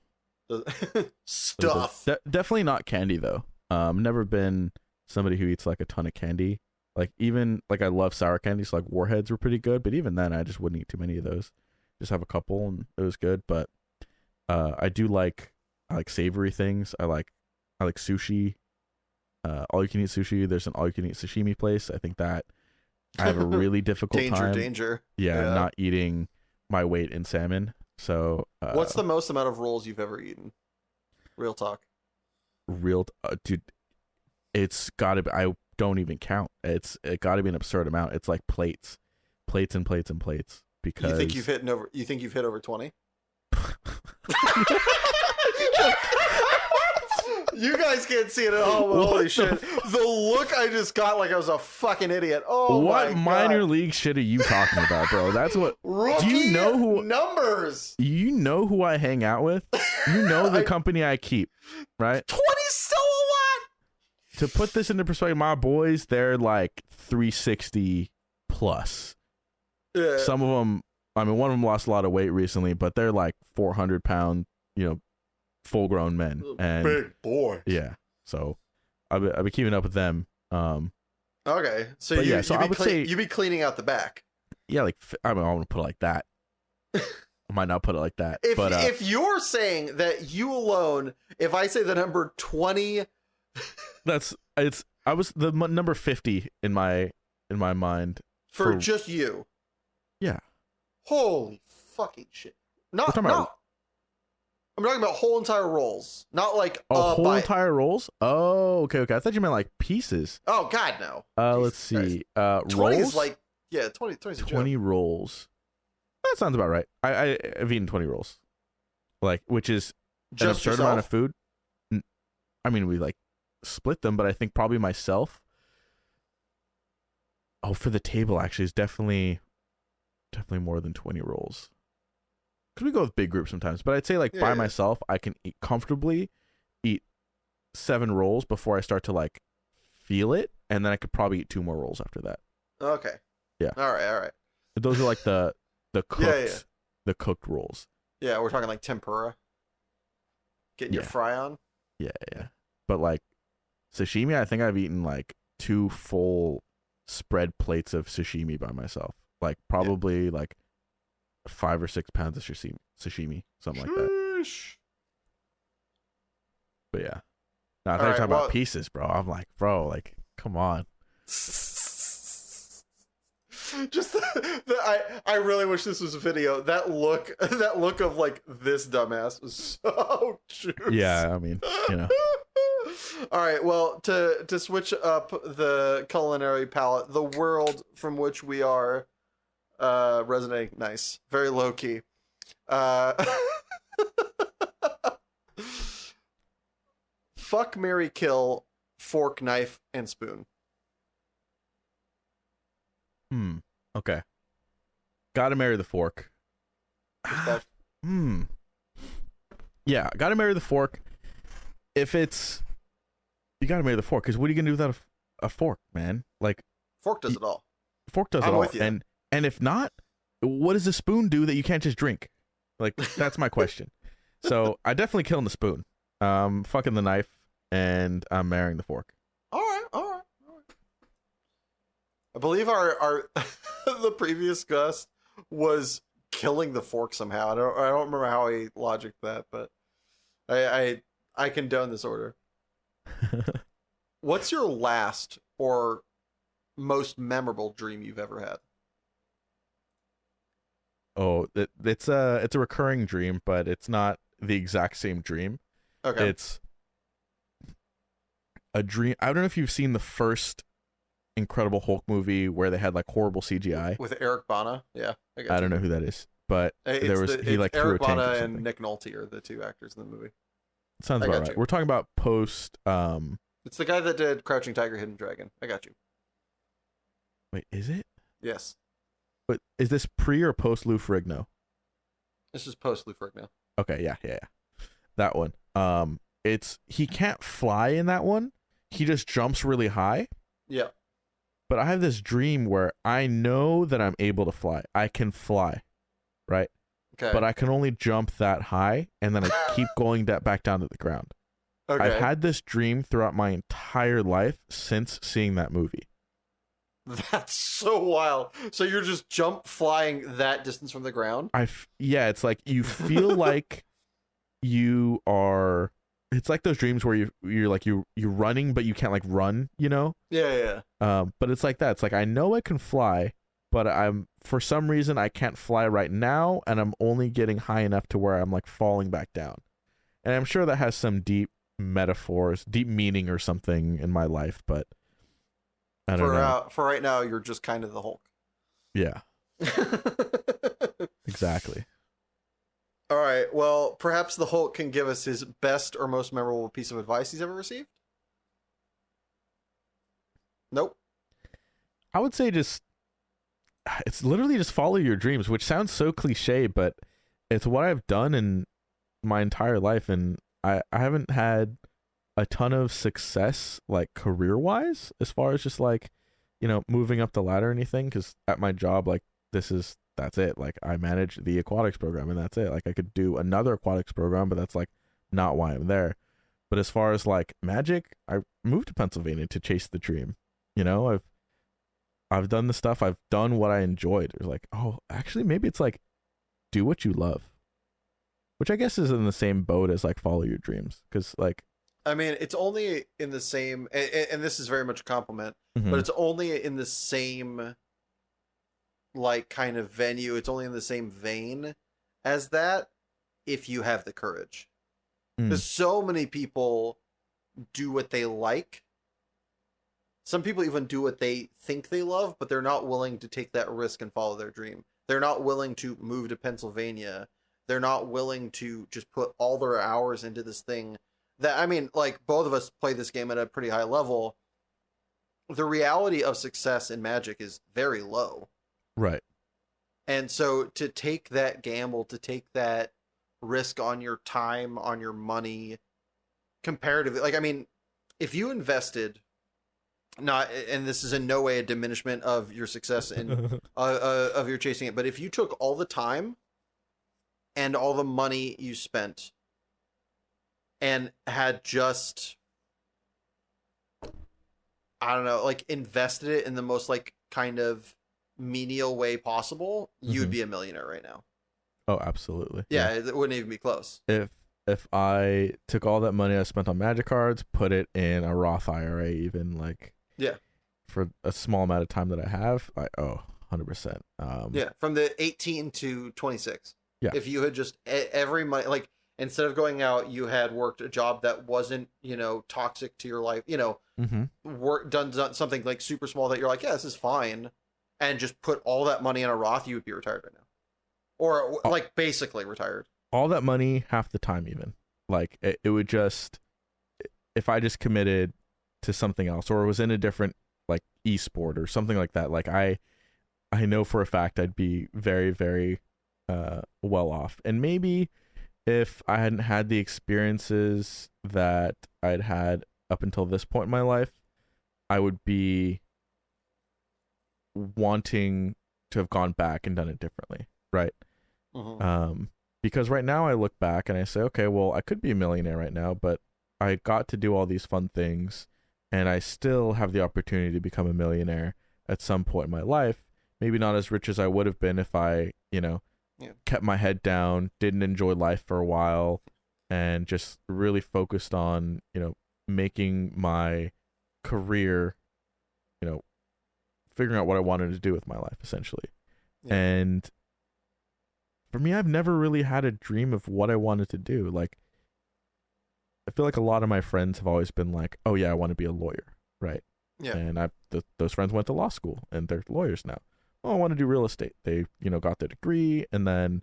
Stuff.
Definitely not candy though. Never been somebody who eats like a ton of candy. Like even like I love sour candy, so like Warheads were pretty good, but even then I just wouldn't eat too many of those. Just have a couple and it was good. But I like savory things. I like sushi. All you can eat sushi. There's an all you can eat sashimi place. I think that I have a really difficult time.
Danger.
Yeah, not eating my weight in salmon. So
what's the most amount of rolls you've ever eaten? Real talk.
Dude, it's gotta be, I don't even count. It gotta be an absurd amount. It's like plates and plates and plates. Because
you think you've hit over 20? You guys can't see it at home. Holy shit. The look I just got, like I was a fucking idiot. Oh my God.
What minor league shit are you talking about, bro? That's what.
Rookie
do you know who
numbers?
You know who I hang out with? You know the company I keep, right?
20's still a lot.
To put this into perspective, my boys, they're like 360 plus.
Yeah.
Some of them, I mean, one of them lost a lot of weight recently, but they're like 400-pound, full grown men. And
big boy.
Yeah. So I've been keeping up with them.
Okay. So
I would say
you'd be cleaning out the back.
Yeah, like I want to put it like that. I might not put it like that.
If you're saying that you alone, if I say the number 20,
I was the number 50 in my mind
for just you.
Yeah.
Holy fucking shit. I'm talking about whole entire rolls, not like
whole entire rolls. Oh, okay. I thought you meant like pieces.
Oh God, no.
Let's see.
20
rolls
is like
20 rolls. That sounds about right. I've eaten 20 rolls, like which is
just
an absurd
yourself?
amount of food. I mean, we like split them, but I think probably myself. Oh, for the table actually is definitely more than 20 rolls. Because we go with big groups sometimes, but I'd say by myself, I can comfortably eat 7 rolls before I start to like feel it, and then I could probably eat 2 more rolls after that.
Okay.
Yeah.
All right.
Those are like the the
Yeah.
cooked rolls.
Yeah, we're talking like tempura. Getting your fry on.
Yeah. But like sashimi, I think I've eaten like 2 full spread plates of sashimi by myself. Like probably like 5 or 6 pounds of sashimi, something like that. But yeah. No, I thought you were talking about pieces, bro. I'm like, bro, like, come on.
Just I really wish this was a video. That look of like this dumbass was so juicy.
Yeah, I mean, you know.
All right, well, to switch up the culinary palette, the world from which we are resonating, nice, very low key. Fuck, marry, kill, fork, knife, and spoon.
Okay. Gotta marry the fork. Yeah, gotta marry the fork. If it's... You gotta marry the fork, because what are you gonna do without a fork, man? Like...
Fork does it all.
Fork does it all. And if not, what does a spoon do that you can't just drink? Like, that's my question. So, I definitely killing the spoon. Fucking the knife, and I'm marrying the fork.
All right. I believe our the previous guest was killing the fork somehow. I don't remember how he logicked that, but I condone this order. What's your last or most memorable dream you've ever had?
Oh, it's a recurring dream, but it's not the exact same dream.
Okay.
It's a dream. I don't know if you've seen the first Incredible Hulk movie where they had like horrible CGI
with Eric Bana. Yeah,
I don't know who that is, but there was he like
Eric
threw a tank
Bana
or
and Nick Nolte are the 2 actors in the movie.
Sounds about right. We're talking about post.
It's the guy that did Crouching Tiger, Hidden Dragon. I got you.
Wait, is it?
Yes.
But is this pre or post Lou Ferrigno?
This is post Lou Ferrigno.
Okay, yeah. That one. It's he can't fly in that one. He just jumps really high.
Yeah.
But I have this dream where I know that I'm able to fly. I can fly, right?
Okay.
But I can only jump that high, and then I keep going back down to the ground.
Okay.
I've had this dream throughout my entire life since seeing that movie.
That's so wild. So you're just jump flying that distance from the ground?
Yeah, it's like you feel like you are... It's like those dreams where you're like you're running, but you can't like run, you know?
Yeah.
But it's like that. It's like I know I can fly, but for some reason I can't fly right now, and I'm only getting high enough to where I'm like falling back down. And I'm sure that has some deep metaphors, deep meaning or something in my life, but I don't know.
For right now, you're just kind of the Hulk.
Yeah. Exactly.
All right. Well, perhaps the Hulk can give us his best or most memorable piece of advice he's ever received. Nope.
I would say it's literally just follow your dreams, which sounds so cliche, but it's what I've done in my entire life, and I haven't had a ton of success like career-wise as far as just like, you know, moving up the ladder or anything, because at my job, like that's it. Like I manage the aquatics program and that's it. Like I could do another aquatics program, but that's like not why I'm there. But as far as like magic, I moved to Pennsylvania to chase the dream. You know, I've done the stuff. I've done what I enjoyed. It was like, oh, actually, maybe it's like do what you love, which I guess is in the same boat as like follow your dreams. Because like,
I mean, it's only in the same, and this is very much a compliment,
mm-hmm.
but it's only in the same like kind of venue. It's only in the same vein as that if you have the courage. Because so many people do what they like. Some people even do what they think they love, but they're not willing to take that risk and follow their dream. They're not willing to move to Pennsylvania. They're not willing to just put all their hours into this thing that, I mean, like both of us play this game at a pretty high level. The reality of success in Magic is very low.
Right.
And so to take that gamble, to take that risk on your time, on your money, comparatively, like, I mean, if you invested not, and this is in no way a diminishment of your success and of your chasing it, but if you took all the time and all the money you spent and had just, I don't know, like invested it in the most like kind of menial way possible, you would be a millionaire right now.
Oh, absolutely.
Yeah, it wouldn't even be close.
If I took all that money I spent on Magic cards, put it in a Roth IRA, even like for a small amount of time that I have, 100%.
Yeah, from the 18 to 26.
Yeah.
If you had just every month, like instead of going out, you had worked a job that wasn't, toxic to your life, done something like super small that you're like, yeah, this is fine, and just put all that money in a Roth, you would be retired right now. Or like basically retired.
All that money, half the time even. Like it would just, if I just committed to something else or was in a different like esport or something like that, like I know for a fact I'd be very, very well off. And maybe if I hadn't had the experiences that I'd had up until this point in my life, I would be wanting to have gone back and done it differently, right? Because right now I look back and I say, okay, well, I could be a millionaire right now, but I got to do all these fun things and I still have the opportunity to become a millionaire at some point in my life. Maybe not as rich as I would have been if I, kept my head down, didn't enjoy life for a while, and just really focused on, making my career, figuring out what I wanted to do with my life, essentially. Yeah. And for me, I've never really had a dream of what I wanted to do. Like, I feel like a lot of my friends have always been like, oh yeah, I want to be a lawyer, right? Yeah. And those friends went to law school and they're lawyers now. Oh, I want to do real estate. They, got their degree and then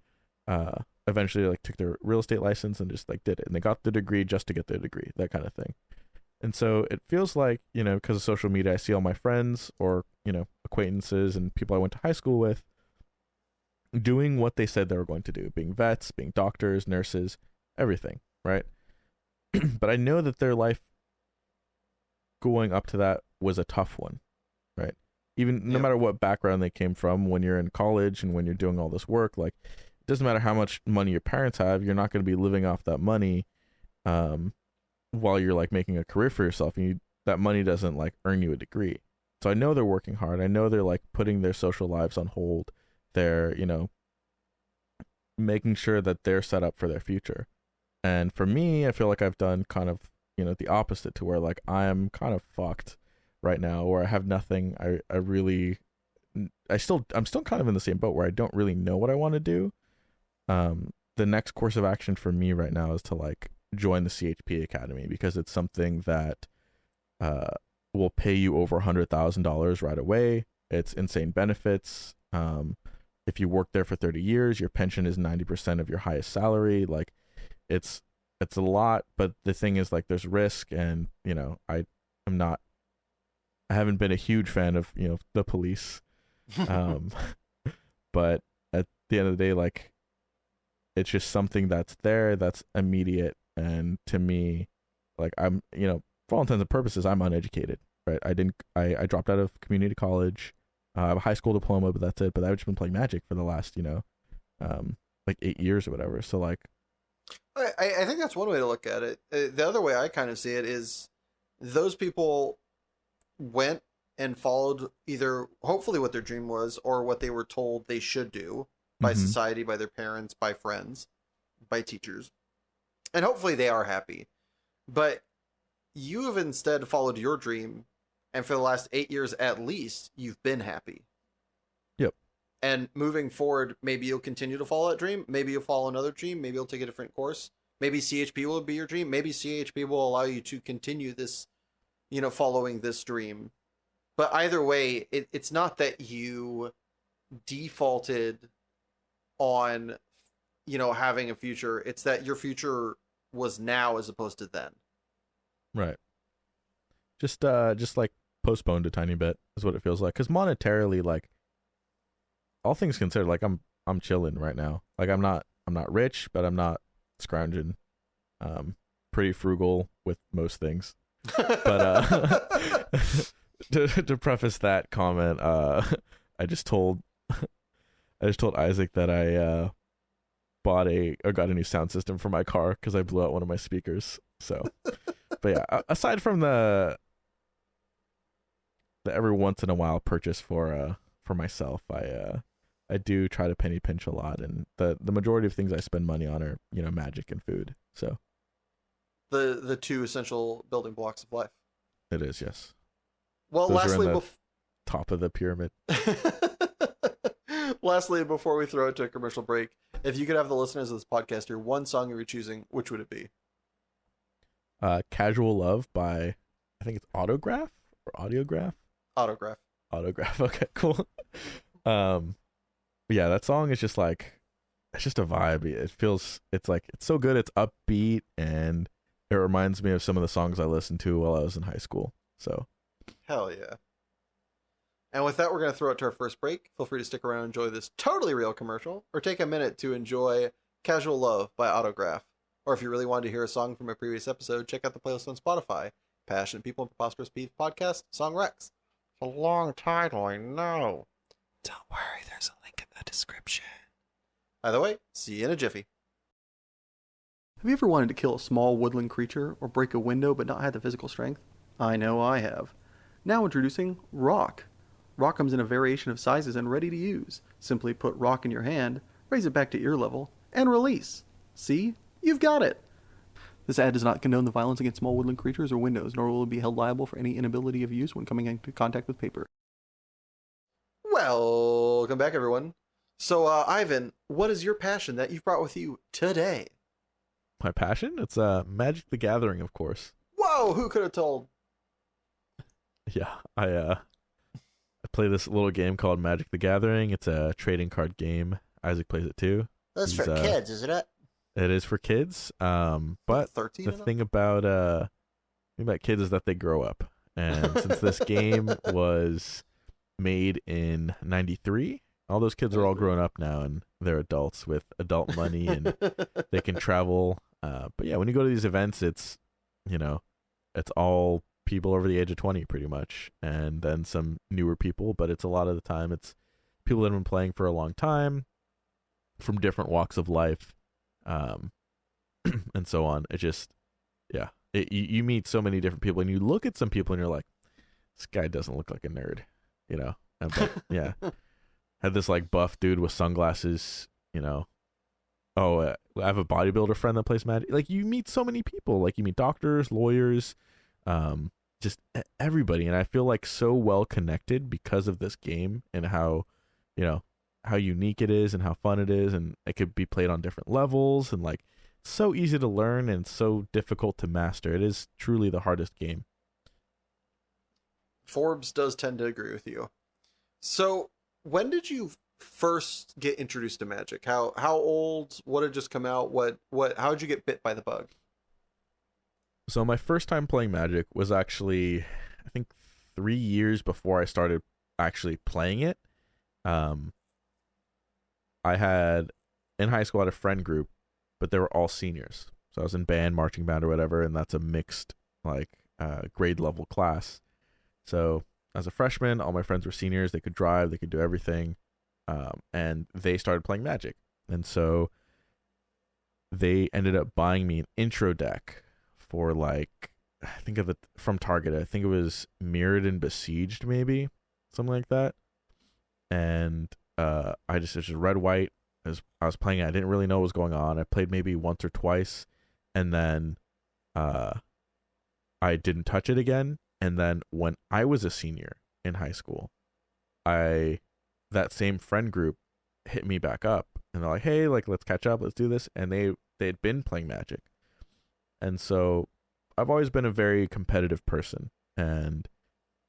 eventually like took their real estate license and just like did it. And they got the degree just to get their degree, that kind of thing. And so it feels like, because of social media, I see all my friends or, acquaintances and people I went to high school with doing what they said they were going to do, being vets, being doctors, nurses, everything, right? But I know that their life going up to that was a tough one, right? Even no matter what background they came from, when you're in college and when you're doing all this work, like it doesn't matter how much money your parents have, you're not going to be living off that money while you're like making a career for yourself, and that money doesn't like earn you a degree. So I know they're working hard. I know they're like putting their social lives on hold. They're, making sure that they're set up for their future. And for me, I feel like I've done kind of, the opposite, to where like I am kind of fucked right now, where I have nothing. I'm still kind of in the same boat where I don't really know what I want to do. The next course of action for me right now is to like join the CHP Academy, because it's something that will pay you over $100,000 right away. It's insane benefits. If you work there for 30 years, your pension is 90% of your highest salary. Like it's a lot, but the thing is like there's risk, and I haven't been a huge fan of, the police. But at the end of the day, like it's just something that's there, that's immediate. And to me, like I'm, for all intents and purposes, I'm uneducated, right? I dropped out of community college. I have a high school diploma, but that's it. But I've just been playing Magic for the last, like 8 years or whatever. So like,
I think that's one way to look at it. The other way I kind of see it is those people went and followed either hopefully what their dream was or what they were told they should do by society, by their parents, by friends, by teachers. And hopefully they are happy. But you have instead followed your dream, and for the last 8 years at least, you've been happy.
Yep.
And moving forward, maybe you'll continue to follow that dream. Maybe you'll follow another dream. Maybe you'll take a different course. Maybe CHP will be your dream. Maybe CHP will allow you to continue this, following this dream. But either way, it's not that you defaulted on, having a future. It's that your future was now as opposed to then.
Right. Just like postponed a tiny bit is what it feels like. Because monetarily, like all things considered, like I'm chilling right now. Like I'm not rich, but I'm not scrounging. Pretty frugal with most things. But to preface that comment, I just told Isaac that I got a new sound system for my car because I blew out one of my speakers. So, but yeah, aside from the every once in a while purchase for myself, I do try to penny pinch a lot, and the majority of things I spend money on are magic and food. So
The two essential building blocks of life.
it is, yes.
Well,
Those are in
lastly,
the top of the pyramid.
lastly, before we throw it to a commercial break, if you could have the listeners of this podcast hear one song you were choosing, which would it be?
Casual Love by, I think it's Autograph or Audiograph.
Autograph.
Okay, cool. Yeah, that song is just like, it's just a vibe. It's so good. It's upbeat, and it reminds me of some of the songs I listened to while I was in high school. So
hell yeah. And with that, we're going to throw it to our first break. Feel free to stick around and enjoy this totally real commercial, or take a minute to enjoy Casual Love by Autograph. Or if you really wanted to hear a song from a previous episode, check out the playlist on Spotify. Passionate People and Preposterous Beef Podcast, Song Rex. It's a long title, I know. Don't worry, there's a link in the description. Either way, see you in a jiffy. Have you ever wanted to kill a small woodland creature or break a window but not had the physical strength? I know I have. Now introducing Rock. Rock comes in a variation of sizes and ready to use. Simply put Rock in your hand, raise it back to ear level, and release. See? You've got it! This ad does not condone the violence against small woodland creatures or windows, nor will it be held liable for any inability of use when coming into contact with paper. Welcome back, everyone. So, Ivan, what is your passion that you've brought with you today?
my passion, it's Magic the Gathering, of course.
Whoa, who could have told?
Yeah, I play this little game called Magic the Gathering. It's a trading card game. Isaac plays it too.
That's for kids, isn't it?
It is for kids. But
13
the thing about kids is that they grow up. And since this game was made in '93, all those kids are all grown up now, and they're adults with adult money, and they can travel. But yeah, when you go to these events, it's all people over the age of 20 pretty much, and then some newer people, but it's a lot of the time it's people that have been playing for a long time from different walks of life, and so on. It just, yeah, you meet so many different people, and you look at some people and you're like, this guy doesn't look like a nerd, but yeah, had this like buff dude with sunglasses, I have a bodybuilder friend that plays Magic. Like, you meet so many people. Like, you meet doctors, lawyers, just everybody. And I feel like so well connected because of this game, and how unique it is and how fun it is. And it could be played on different levels, and like, so easy to learn and so difficult to master. It is truly the hardest game.
Forbes does tend to agree with you. So when did you first get introduced to Magic? How old? What had just come out? How did you get bit by the bug?
So my first time playing Magic was actually, I think, 3 years before I started actually playing it. I had, in high school, I had a friend group, but they were all seniors. So I was in band, marching band, or whatever, and that's a mixed grade level class. So as a freshman, all my friends were seniors. They could drive, they could do everything. And they started playing Magic. And so they ended up buying me an intro deck for from Target. I think it was Mirrored and Besieged, maybe something like that. And it's just red white. As I was playing it, I didn't really know what was going on. I played maybe once or twice, and then I didn't touch it again. And then when I was a senior in high school, that same friend group hit me back up, and they're like, hey, let's catch up, let's do this. And they had been playing Magic. And so I've always been a very competitive person, and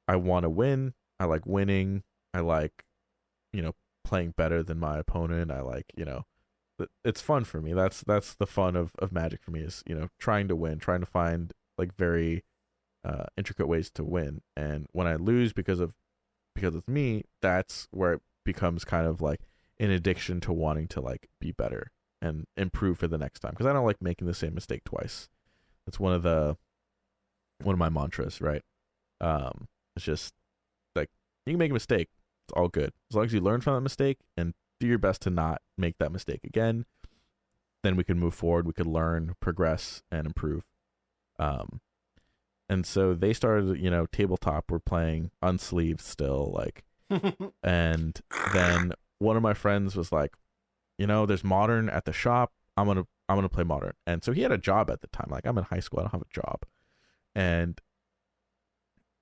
I want to win. I like winning. I like, playing better than my opponent. I like, it's fun for me. That's the fun of Magic for me, is, trying to win, trying to find very intricate ways to win. And when I lose because it's me, that's where it becomes kind of like an addiction to wanting to be better and improve for the next time, because I don't like making the same mistake twice. That's one of my mantras, right? It's just like you can make a mistake. It's all good as long as you learn from that mistake and do your best to not make that mistake again. Then we can move forward. We could learn, progress, and improve. Um, and so they started, tabletop. We're playing unsleeved still, like, and then one of my friends was like, there's modern at the shop. I'm gonna play modern. And so he had a job at the time. Like, I'm in high school. I don't have a job, and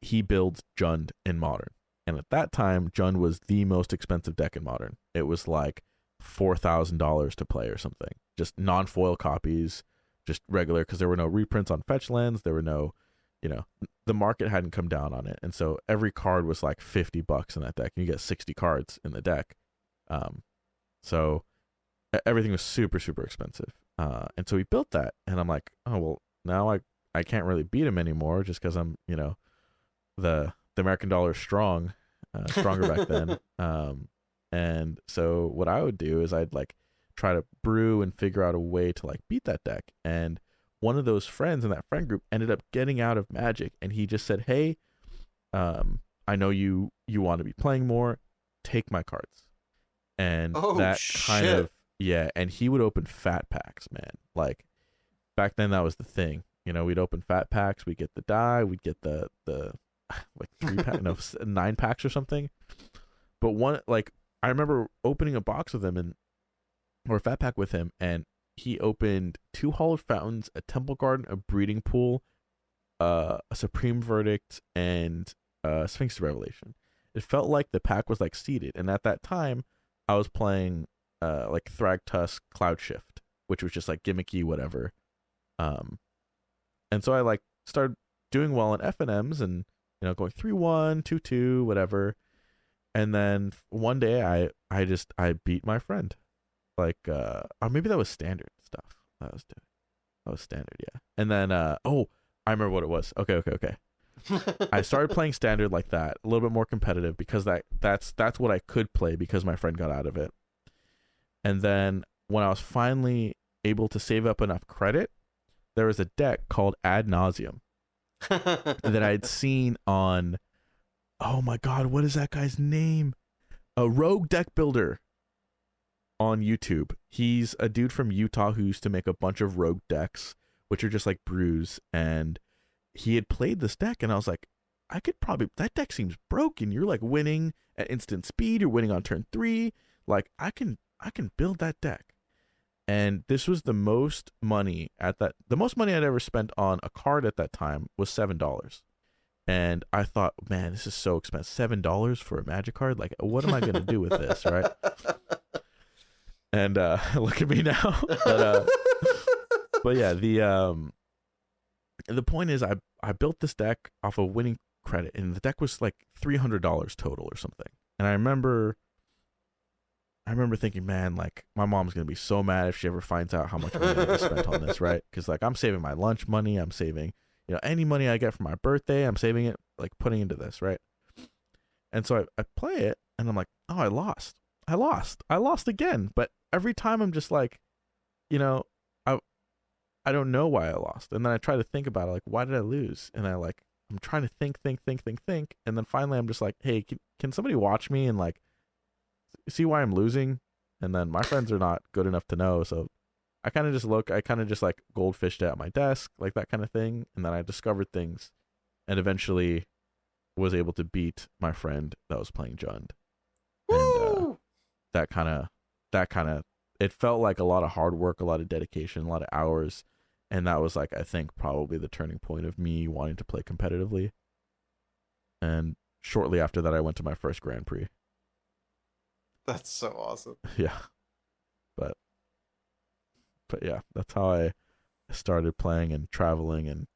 he builds Jund in modern. And at that time, Jund was the most expensive deck in modern. It was like $4,000 to play or something. Just non-foil copies, just regular, because there were no reprints on fetch lands. There were no, the market hadn't come down on it. And so every card was like $50 in that deck. And you get 60 cards in the deck. So everything was super, super expensive. And so he built that. And I'm like, oh, well, now I can't really beat him anymore just because I'm, the American dollar is stronger back then. And so what I would do is I'd like try to brew and figure out a way to like beat that deck. And one of those friends in that friend group ended up getting out of Magic, and he just said, hey, I know you want to be playing more, take my cards. And that kind of, yeah, and he would open fat packs, man. Like back then that was the thing. We'd open fat packs, we'd get the die, we'd get the like 9 packs or something. But one, like, I remember opening a box with him or a fat pack with him, and he opened 2 Hallowed Fountains, a Temple Garden, a Breeding Pool, a Supreme Verdict, and Sphinx Revelation. It felt like the pack was like seeded, and at that time, I was playing like Thragtusk Cloud Shift, which was just like gimmicky whatever. And so I like started doing well in FNMs and going 3-1, 2-2, whatever. And then one day I beat my friend. Like or maybe that was standard stuff I was doing. That was standard, yeah. And then I remember what it was. Okay. I started playing standard like that, a little bit more competitive because that's what I could play because my friend got out of it. And then when I was finally able to save up enough credit, there was a deck called Ad Nauseum that I'd seen on, oh my god, what is that guy's name? A Rogue Deck Builder on YouTube. He's a dude from Utah who used to make a bunch of rogue decks, which are just like brews, and he had played this deck, and I was like, that deck seems broken. You're like winning at instant speed, you're winning on turn 3. Like I can build that deck. And this was the most money I'd ever spent on a card at that time was $7. And I thought, man, this is so expensive. $7 for a Magic card? Like, what am I going to do with this, right? And look at me now. But yeah, the point is I built this deck off of winning credit, and the deck was like $300 total or something. And I remember thinking, man, like my mom's going to be so mad if she ever finds out how much money I spent on this, right? Because like I'm saving my lunch money, I'm saving any money I get for my birthday, I'm saving it, like putting into this, right? And so I play it, and I'm like, oh, I lost again. But every time I'm just like, I don't know why I lost. And then I try to think about it, like, why did I lose? And I'm trying to think. And then finally I'm just like, hey, can somebody watch me and like see why I'm losing? And then my friends are not good enough to know. So I kind of just like goldfished at my desk, like that kind of thing. And then I discovered things and eventually was able to beat my friend that was playing Jund. And that kind of, it felt like a lot of hard work, a lot of dedication, a lot of hours. And that was like, I think probably the turning point of me wanting to play competitively. And shortly after that, I went to my first Grand Prix.
That's so awesome.
Yeah. But yeah, that's how I started playing and traveling, and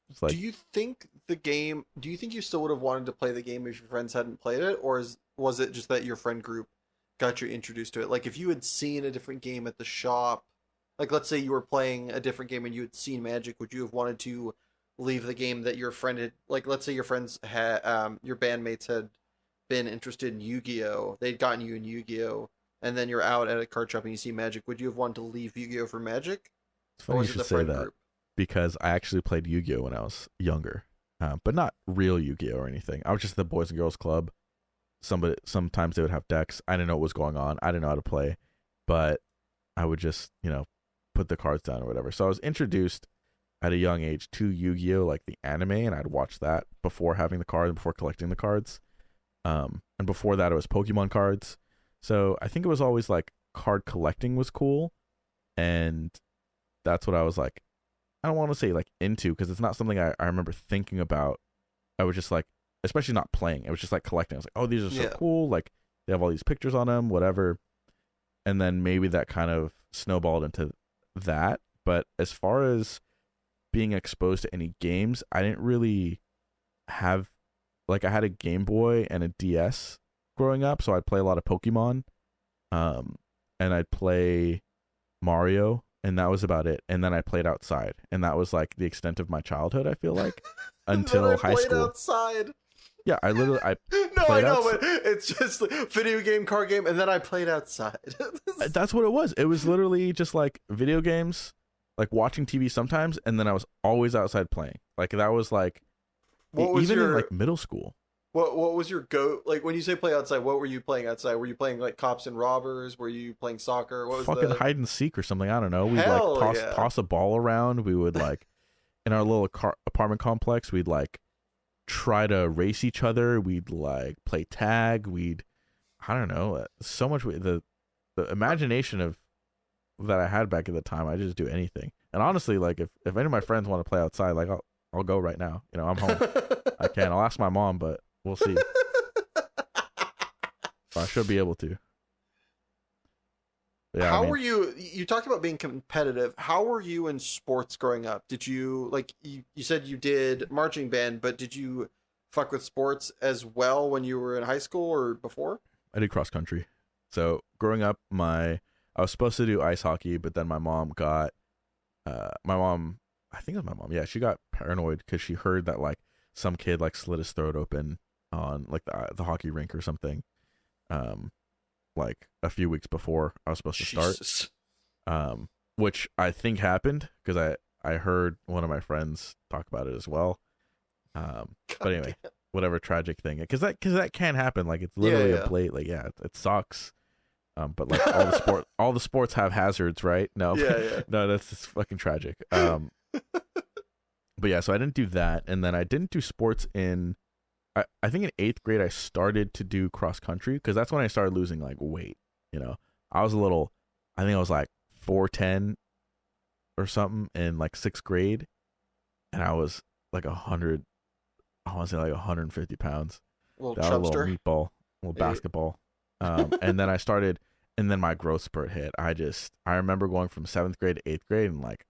it's like,
do you think you still would have wanted to play the game if your friends hadn't played it, or was it just that your friend group got you introduced to it? Like if you had seen a different game at the shop, like let's say you were playing a different game and you had seen Magic, would you have wanted to leave the game that your friend had, like let's say your friends had your bandmates had been interested in Yu-Gi-Oh, they'd gotten you in Yu-Gi-Oh, and then you're out at a card shop and you see Magic, would you have wanted to leave Yu-Gi-Oh for Magic?
it's funny you should say that, because I actually played Yu-Gi-Oh when I was younger. but not real Yu-Gi-Oh or anything. I was just the Boys and Girls Club. Sometimes they would have decks. I didn't know what was going on. I didn't know how to play, but I would just put the cards down or whatever. So I was introduced at a young age to Yu-Gi-Oh, like the anime, and I'd watch that before having the card and before collecting the cards. And before that, it was Pokemon cards. So I think it was always like card collecting was cool, and that's what I was like. I don't want to say like into, because it's not something I remember thinking about. I was just like, especially not playing. It was just like collecting. I was like, oh, these are so cool. Like they have all these pictures on them, whatever. And then maybe that kind of snowballed into that. But as far as being exposed to any games, I didn't really have, like, I had a Game Boy and a DS growing up, so I'd play a lot of Pokemon, and I'd play Mario, and that was about it. And then I played outside, and that was like the extent of my childhood, I feel like, until high school.
Outside.
Yeah, I
no, I know, but it's just like video game, card game, and then I played outside.
That's what it was. It was literally just like video games, like watching TV sometimes, and then I was always outside playing. Like that was like, in like middle school.
What was your like when you say play outside? What were you playing outside? Were you playing like cops and robbers? Were you playing soccer? What was
fucking hide and seek or something? I don't know. We'd
Hell
like toss a ball around. We would like in our little apartment complex. We'd like try to race each other. We'd like play tag. I don't know, so much. The imagination of that I had back at the time, I just do anything. And honestly, like if any of my friends want to play outside, like I'll go right now. I'm home. I can. I'll ask my mom, but we'll see. I should be able to. Yeah,
How were you? You talked about being competitive. How were you in sports growing up? Did you like you said you did marching band, but did you fuck with sports as well when you were in high school or before?
I did cross country. So growing up, I was supposed to do ice hockey, but then my mom got I think it was my mom. Yeah, she got paranoid because she heard that like some kid like slit his throat open on like the hockey rink or something. Like a few weeks before I was supposed to start, which I think happened because I heard one of my friends talk about it as well. But anyway, whatever tragic thing, because that can happen. Like it's literally a blade. Like it sucks. But like all the sports have hazards, right? No, no, that's just fucking tragic. But yeah, so I didn't do that, and then I didn't do sports in. I think in 8th grade I started to do cross country because that's when I started losing like weight. I was I think I was like 4'10" or something in like 6th grade, and I was like 100. I want to say like 150 pounds.
Little
little meatball, little basketball. And then and then my growth spurt hit. I remember going from 7th grade to 8th grade and like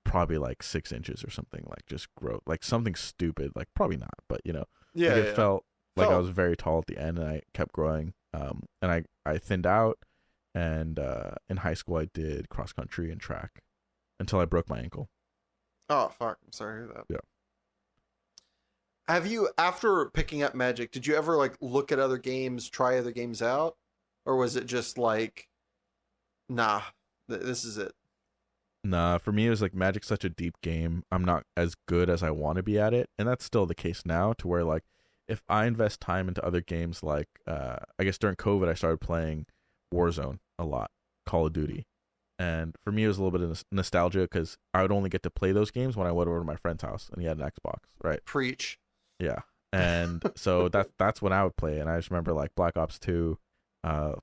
probably like 6 inches or something, like just grow, like something stupid, like probably not, but it felt like I was very tall at the end, and I kept growing. And I thinned out, and in high school I did cross country and track until I broke my ankle.
Oh fuck! I'm sorry to hear that.
Yeah.
Have you, after picking up Magic, did you ever like look at other games, try other games out, or was it just like, nah, this is it?
Nah, for me it was like Magic's such a deep game. I'm not as good as I want to be at it, and that's still the case now. To where like if I invest time into other games, like I guess during COVID I started playing Warzone a lot, Call of Duty, and for me it was a little bit of nostalgia because I would only get to play those games when I went over to my friend's house and he had an Xbox, right?
Preach.
Yeah, and so that's when I would play, and I just remember like Black Ops 2,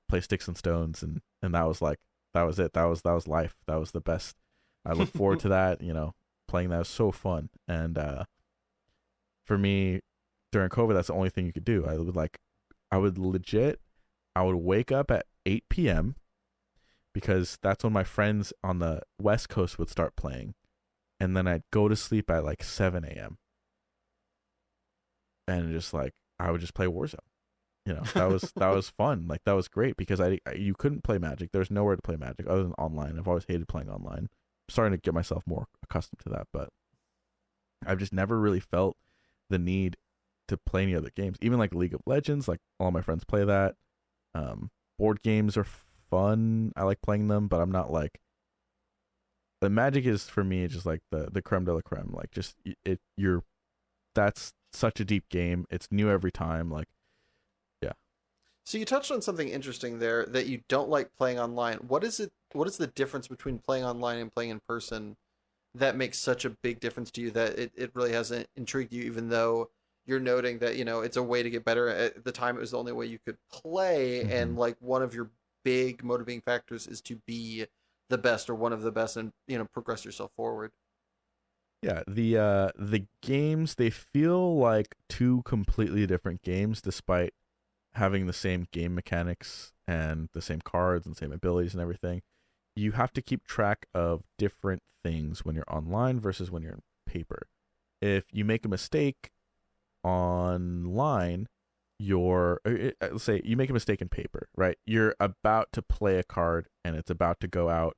play Sticks and Stones, and that was like that was it. That was life. That was the best. I look forward to that. Playing that was so fun, and for me during COVID, that's the only thing you could do. I would wake up at 8 p.m. because that's when my friends on the West Coast would start playing, and then I'd go to sleep at like 7 a.m. and just like I would just play Warzone. That was fun. Like that was great because you couldn't play Magic. There's nowhere to play Magic other than online. I've always hated playing online. I'm starting to get myself more accustomed to that, but I've just never really felt the need to play any other games. Even like League of Legends, like all my friends play that. Board games are fun. I like playing them, but I'm not like the Magic is for me just like the creme de la creme. Like just that's such a deep game. It's new every time. Like, yeah.
So you touched on something interesting there that you don't like playing online. What is it? What is the difference between playing online and playing in person that makes such a big difference to you that it really hasn't intrigued you, even though you're noting that, it's a way to get better. At the time, it was the only way you could play.
Hmm.
And like one of your big motivating factors is to be the best or one of the best and, progress yourself forward.
Yeah, the games, they feel like two completely different games despite having the same game mechanics and the same cards and same abilities and everything. You have to keep track of different things when you're online versus when you're in paper. If you make a mistake online, let's say you make a mistake in paper, right? You're about to play a card and it's about to go out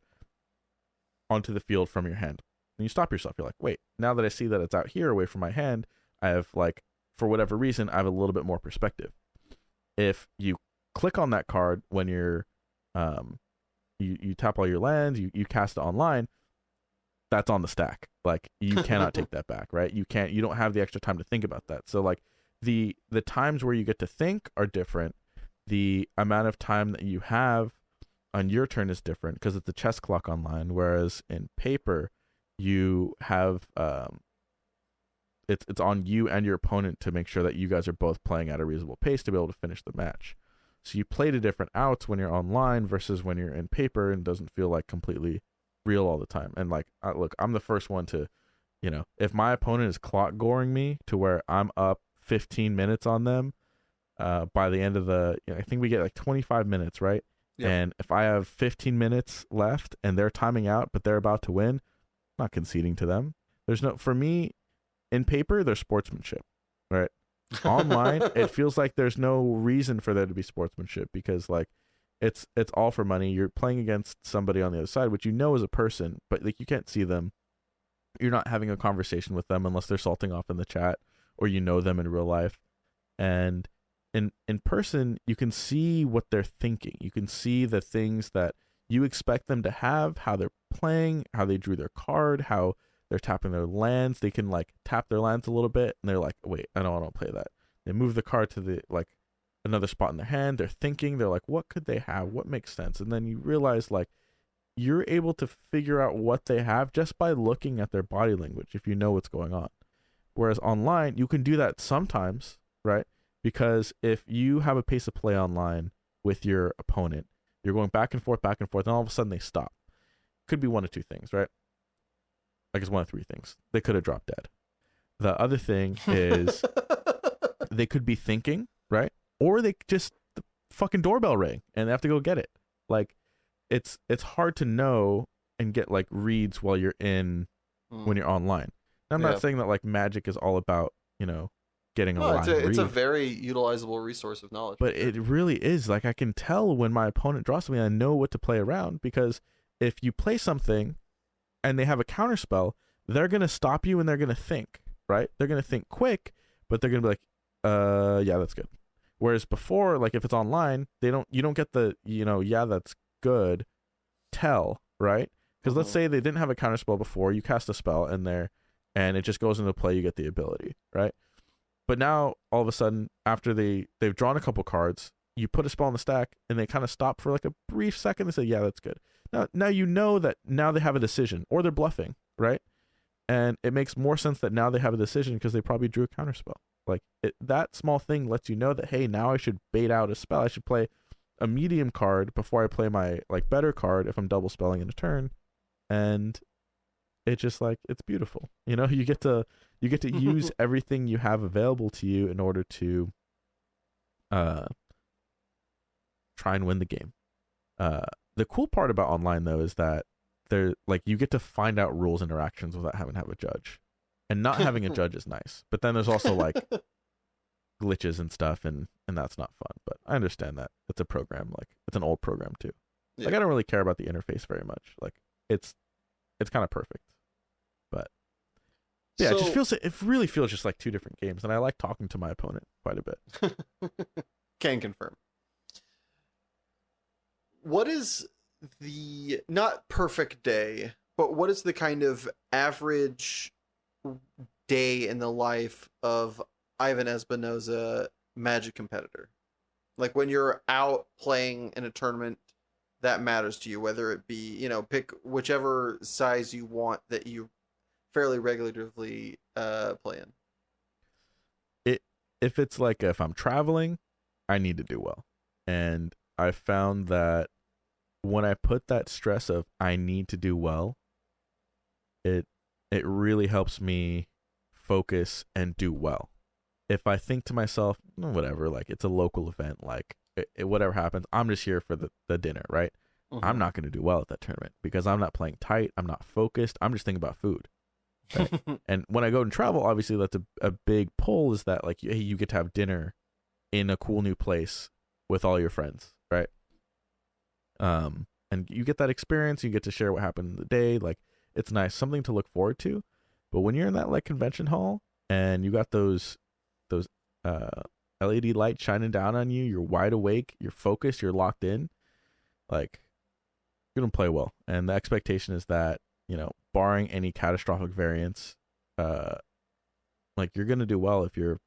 onto the field from your hand. And you stop yourself. You're like, wait, now that I see that it's out here away from my hand, I have like, for whatever reason, I have a little bit more perspective. If you click on that card when you're you tap all your lands, you cast it online, that's on the stack. Like you cannot take that back, right? You don't have the extra time to think about that. So like the times where you get to think are different. The amount of time that you have on your turn is different because it's a chess clock online, whereas in paper you have it's on you and your opponent to make sure that you guys are both playing at a reasonable pace to be able to finish the match. So you play to different outs when you're online versus when you're in paper, and doesn't feel like completely real all the time. And like, look, I'm the first one to, if my opponent is clock goring me to where I'm up 15 minutes on them, by the end of I think we get like 25 minutes, right? Yep. And if I have 15 minutes left and they're timing out, but they're about to win, I'm not conceding to them. For me, in paper, there's sportsmanship, right? Online, it feels like there's no reason for there to be sportsmanship because like it's all for money. You're playing against somebody on the other side, which is a person, but like you can't see them. You're not having a conversation with them unless they're salting off in the chat or them in real life. And in person, you can see what they're thinking. You can see the things that you expect them to have, how they're playing, how they drew their card, how they're tapping their lands. They can like tap their lands a little bit and they're like, wait, I don't want to play that. They move the card to the like another spot in their hand. They're thinking, they're like, what could they have? What makes sense? And then you realize like you're able to figure out what they have just by looking at their body language if you know what's going on. Whereas online, you can do that sometimes, right? Because if you have a pace of play online with your opponent, you're going back and forth, and all of a sudden they stop. Could be one of two things, right? I guess one of three things. They could have dropped dead. The other thing is they could be thinking, right? Or they just the fucking doorbell rang and they have to go get it. Like it's hard to know and get like reads while you're when you're online. And I'm not saying that like Magic is all about, getting a live read.
It's a very utilizable resource of knowledge.
But it really is. Like I can tell when my opponent draws something, I know what to play around because if you play something and they have a counter spell, they're going to stop you and they're going to think, right? They're going to think quick, but they're going to be like, yeah, that's good. Whereas before, like if it's online, you don't get the, yeah, that's good tell, right? Because let's say they didn't have a counter spell before, you cast a spell in there and it just goes into play, you get the ability, right? But now all of a sudden, after they've drawn a couple cards, you put a spell on the stack and they kind of stop for like a brief second. They say, yeah, that's good. Now you know that now they have a decision or they're bluffing, right? And it makes more sense that now they have a decision because they probably drew a counterspell. Like that small thing lets you know that, hey, now I should bait out a spell. I should play a medium card before I play my like better card if I'm double spelling in a turn. And it's just like, it's beautiful. You get to use everything you have available to you in order to try and win the game. The cool part about online though is that you get to find out rules interactions without having to have a judge, and not having a judge is nice. But then there's also like glitches and stuff, and that's not fun. But I understand that it's a program, like it's an old program too. Yeah. Like I don't really care about the interface very much. Like it's kind of perfect, but yeah, it really feels just like two different games, and I like talking to my opponent quite a bit.
Can confirm. What is the not perfect day, but what is the kind of average day in the life of Ivan Espinosa Magic competitor? Like when you're out playing in a tournament that matters to you, whether it be, pick whichever size you want that you fairly regularly play in.
If it's like if I'm traveling, I need to do well. And I found that when I put that stress of I need to do well, it really helps me focus and do well. If I think to myself, whatever, like it's a local event, like whatever happens, I'm just here for the dinner, right?
Mm-hmm.
I'm not going to do well at that tournament because I'm not playing tight. I'm not focused. I'm just thinking about food. Right? And when I go and travel, obviously that's a big pull is that like, hey, you get to have dinner in a cool new place with all your friends, right? And you get that experience. You get to share what happened in the day. Like it's nice, something to look forward to. But when you're in that like convention hall and you got those LED lights shining down on you, you're wide awake, you're focused, you're locked in, like you're gonna play well. And the expectation is that, barring any catastrophic variance, like you're gonna do well if you're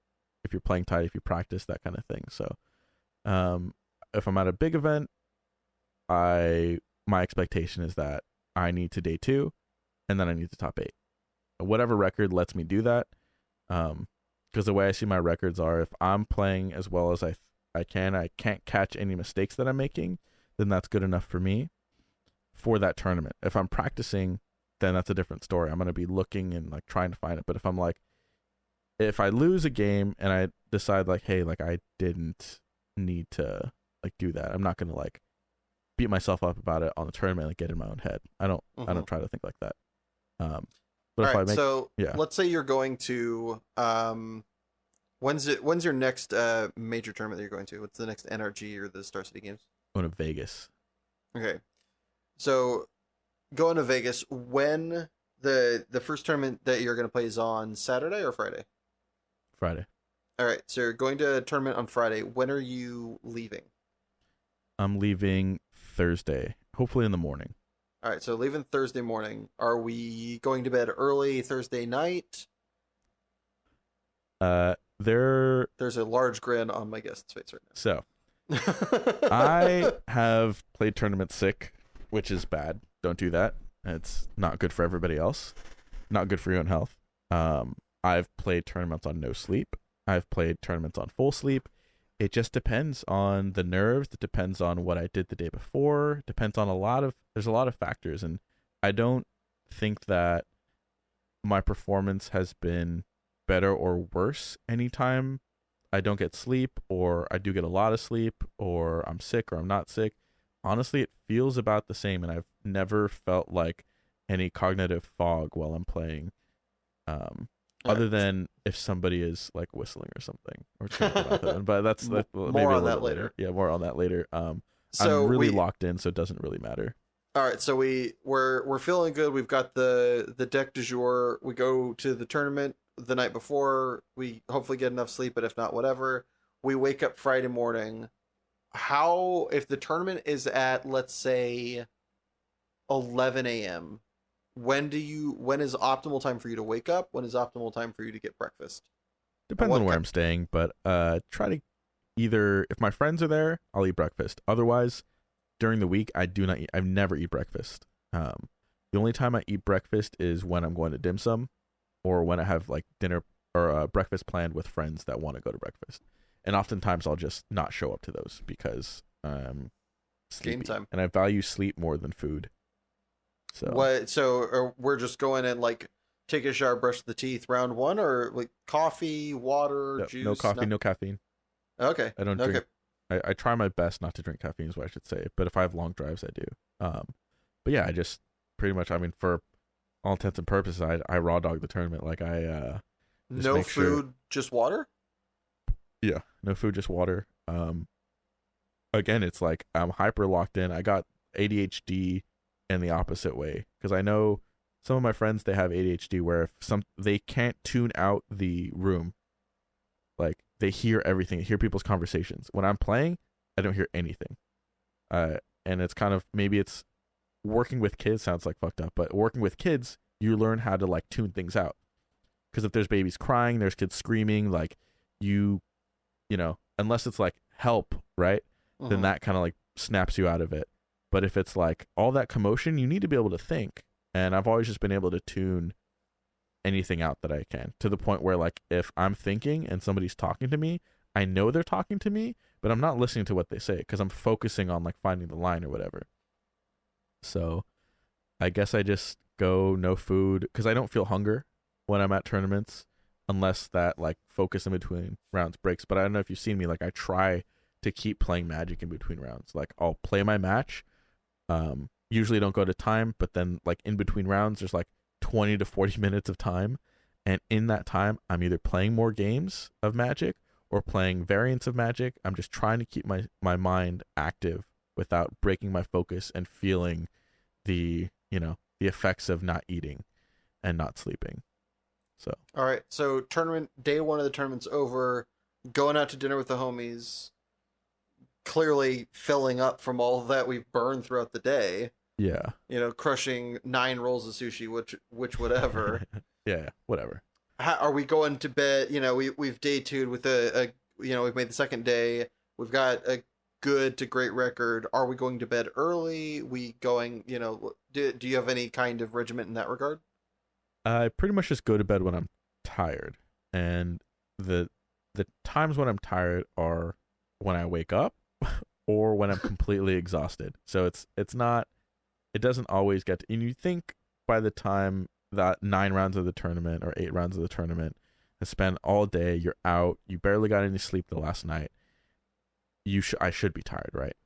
playing tight, if you practice, that kind of thing. So if I'm at a big event, my expectation is that I need to day 2 and then I need to top 8. Whatever record lets me do that. Because the way I see my records are, if I'm playing as well as I can't catch any mistakes that I'm making, then that's good enough for me for that tournament. If I'm practicing, then that's a different story. I'm going to be looking and like trying to find it. But if I lose a game and I decide like, hey, like I didn't need to like do that, I'm not going to like beat myself up about it on the tournament, like get in my own head. I don't try to think like that. But
all right, let's say you're going to when's your next major tournament that you're going to? What's the next NRG or the Star City Games?
Going to Vegas.
Okay. So going to Vegas, when the first tournament that you're going to play is on Saturday or Friday?
Friday.
All right. So you're going to a tournament on Friday. When are you leaving?
I'm leaving Thursday, hopefully in the morning.
All right, so leaving Thursday morning. Are we going to bed early Thursday night?
There's
a large grin on my guest's face right now.
So, I have played tournaments sick, which is bad. Don't do that. It's not good for everybody else. Not good for your own health. I've played tournaments on no sleep. I've played tournaments on full sleep. It just depends on the nerves. It depends on what I did the day before. It depends on there's a lot of factors. And I don't think that my performance has been better or worse anytime I don't get sleep, or I do get a lot of sleep, or I'm sick or I'm not sick. Honestly, it feels about the same. And I've never felt like any cognitive fog while I'm playing. Other than if somebody is like whistling or something or talking about that. But that's maybe
more on that later.
Yeah, more on that later.
So
I'm really locked in, so it doesn't really matter.
All right, so we're feeling good. We've got the deck du jour. We go to the tournament the night before. We hopefully get enough sleep, but if not, whatever. We wake up Friday morning. How if the tournament is at, let's say, 11 a.m., when is optimal time for you to wake up? When is optimal time for you to get breakfast?
Depends on where I'm staying, but try to either, if my friends are there, I'll eat breakfast. Otherwise, during the week, I never eat breakfast. The only time I eat breakfast is when I'm going to dim sum, or when I have like dinner or breakfast planned with friends that want to go to breakfast. And oftentimes I'll just not show up to those because sleepy.
Game time.
And I value sleep more than food.
So we're just going and like take a shower, brush the teeth, round one, or like coffee, water, juice?
No coffee, no caffeine.
Okay.
I don't drink. I try my best not to drink caffeine is what I should say. But if I have long drives, I do. But yeah, I just pretty much, I mean, for all intents and purposes, I raw dog the tournament. Like
no food, just water?
Yeah, no food, just water. Again, it's like I'm hyper locked in. I got ADHD in the opposite way, because I know some of my friends, they have ADHD where if they can't tune out the room, like they hear everything, they hear people's conversations. When I'm playing, I don't hear anything. And it's kind of, maybe it's working with kids, sounds like fucked up, but working with kids, you learn how to like tune things out. Because if there's babies crying, there's kids screaming, like you know, unless it's like help, right? Then that kind of like snaps you out of it. But if it's like all that commotion, you need to be able to think. And I've always just been able to tune anything out that I can, to the point where like if I'm thinking and somebody's talking to me, I know they're talking to me, but I'm not listening to what they say because I'm focusing on like finding the line or whatever. So I guess I just go no food because I don't feel hunger when I'm at tournaments unless that like focus in between rounds breaks. But I don't know if you've seen me, like I try to keep playing Magic in between rounds. Like I'll play my match, usually don't go to time, but then like in between rounds there's like 20 to 40 minutes of time, and in that time I'm either playing more games of Magic or playing variants of Magic. I'm just trying to keep my mind active without breaking my focus and feeling the the effects of not eating and not sleeping. So
all right, so tournament day one of the tournament's over, going out to dinner with the homies, clearly filling up from all of that we've burned throughout the day.
yeah.
Crushing 9 rolls of sushi, which whatever.
Yeah, whatever.
How, are we going to bed? We've day two'd with we've made the second day. We've got a good to great record. Are we going to bed early? We going, do you have any kind of regiment in that regard?
I pretty much just go to bed when I'm tired, and the times when I'm tired are when I wake up or when I'm completely exhausted. So it doesn't always get to, and you think by the time that 9 rounds of the tournament or 8 rounds of the tournament has spent all day, you're out, you barely got any sleep the last night, I should be tired, right?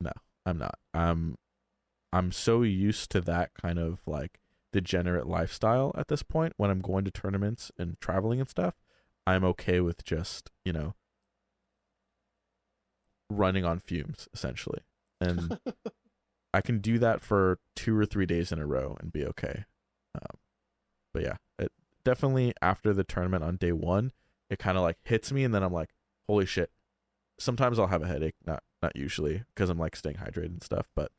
No, I'm not. I'm so used to that kind of like degenerate lifestyle at this point. When I'm going to tournaments and traveling and stuff, I'm okay with just running on fumes essentially, and I can do that for 2 or 3 days in a row and be okay. But yeah, it definitely after the tournament on day one, it kind of like hits me, and then I'm like, holy shit. Sometimes I'll have a headache, not usually, because I'm like staying hydrated and stuff, but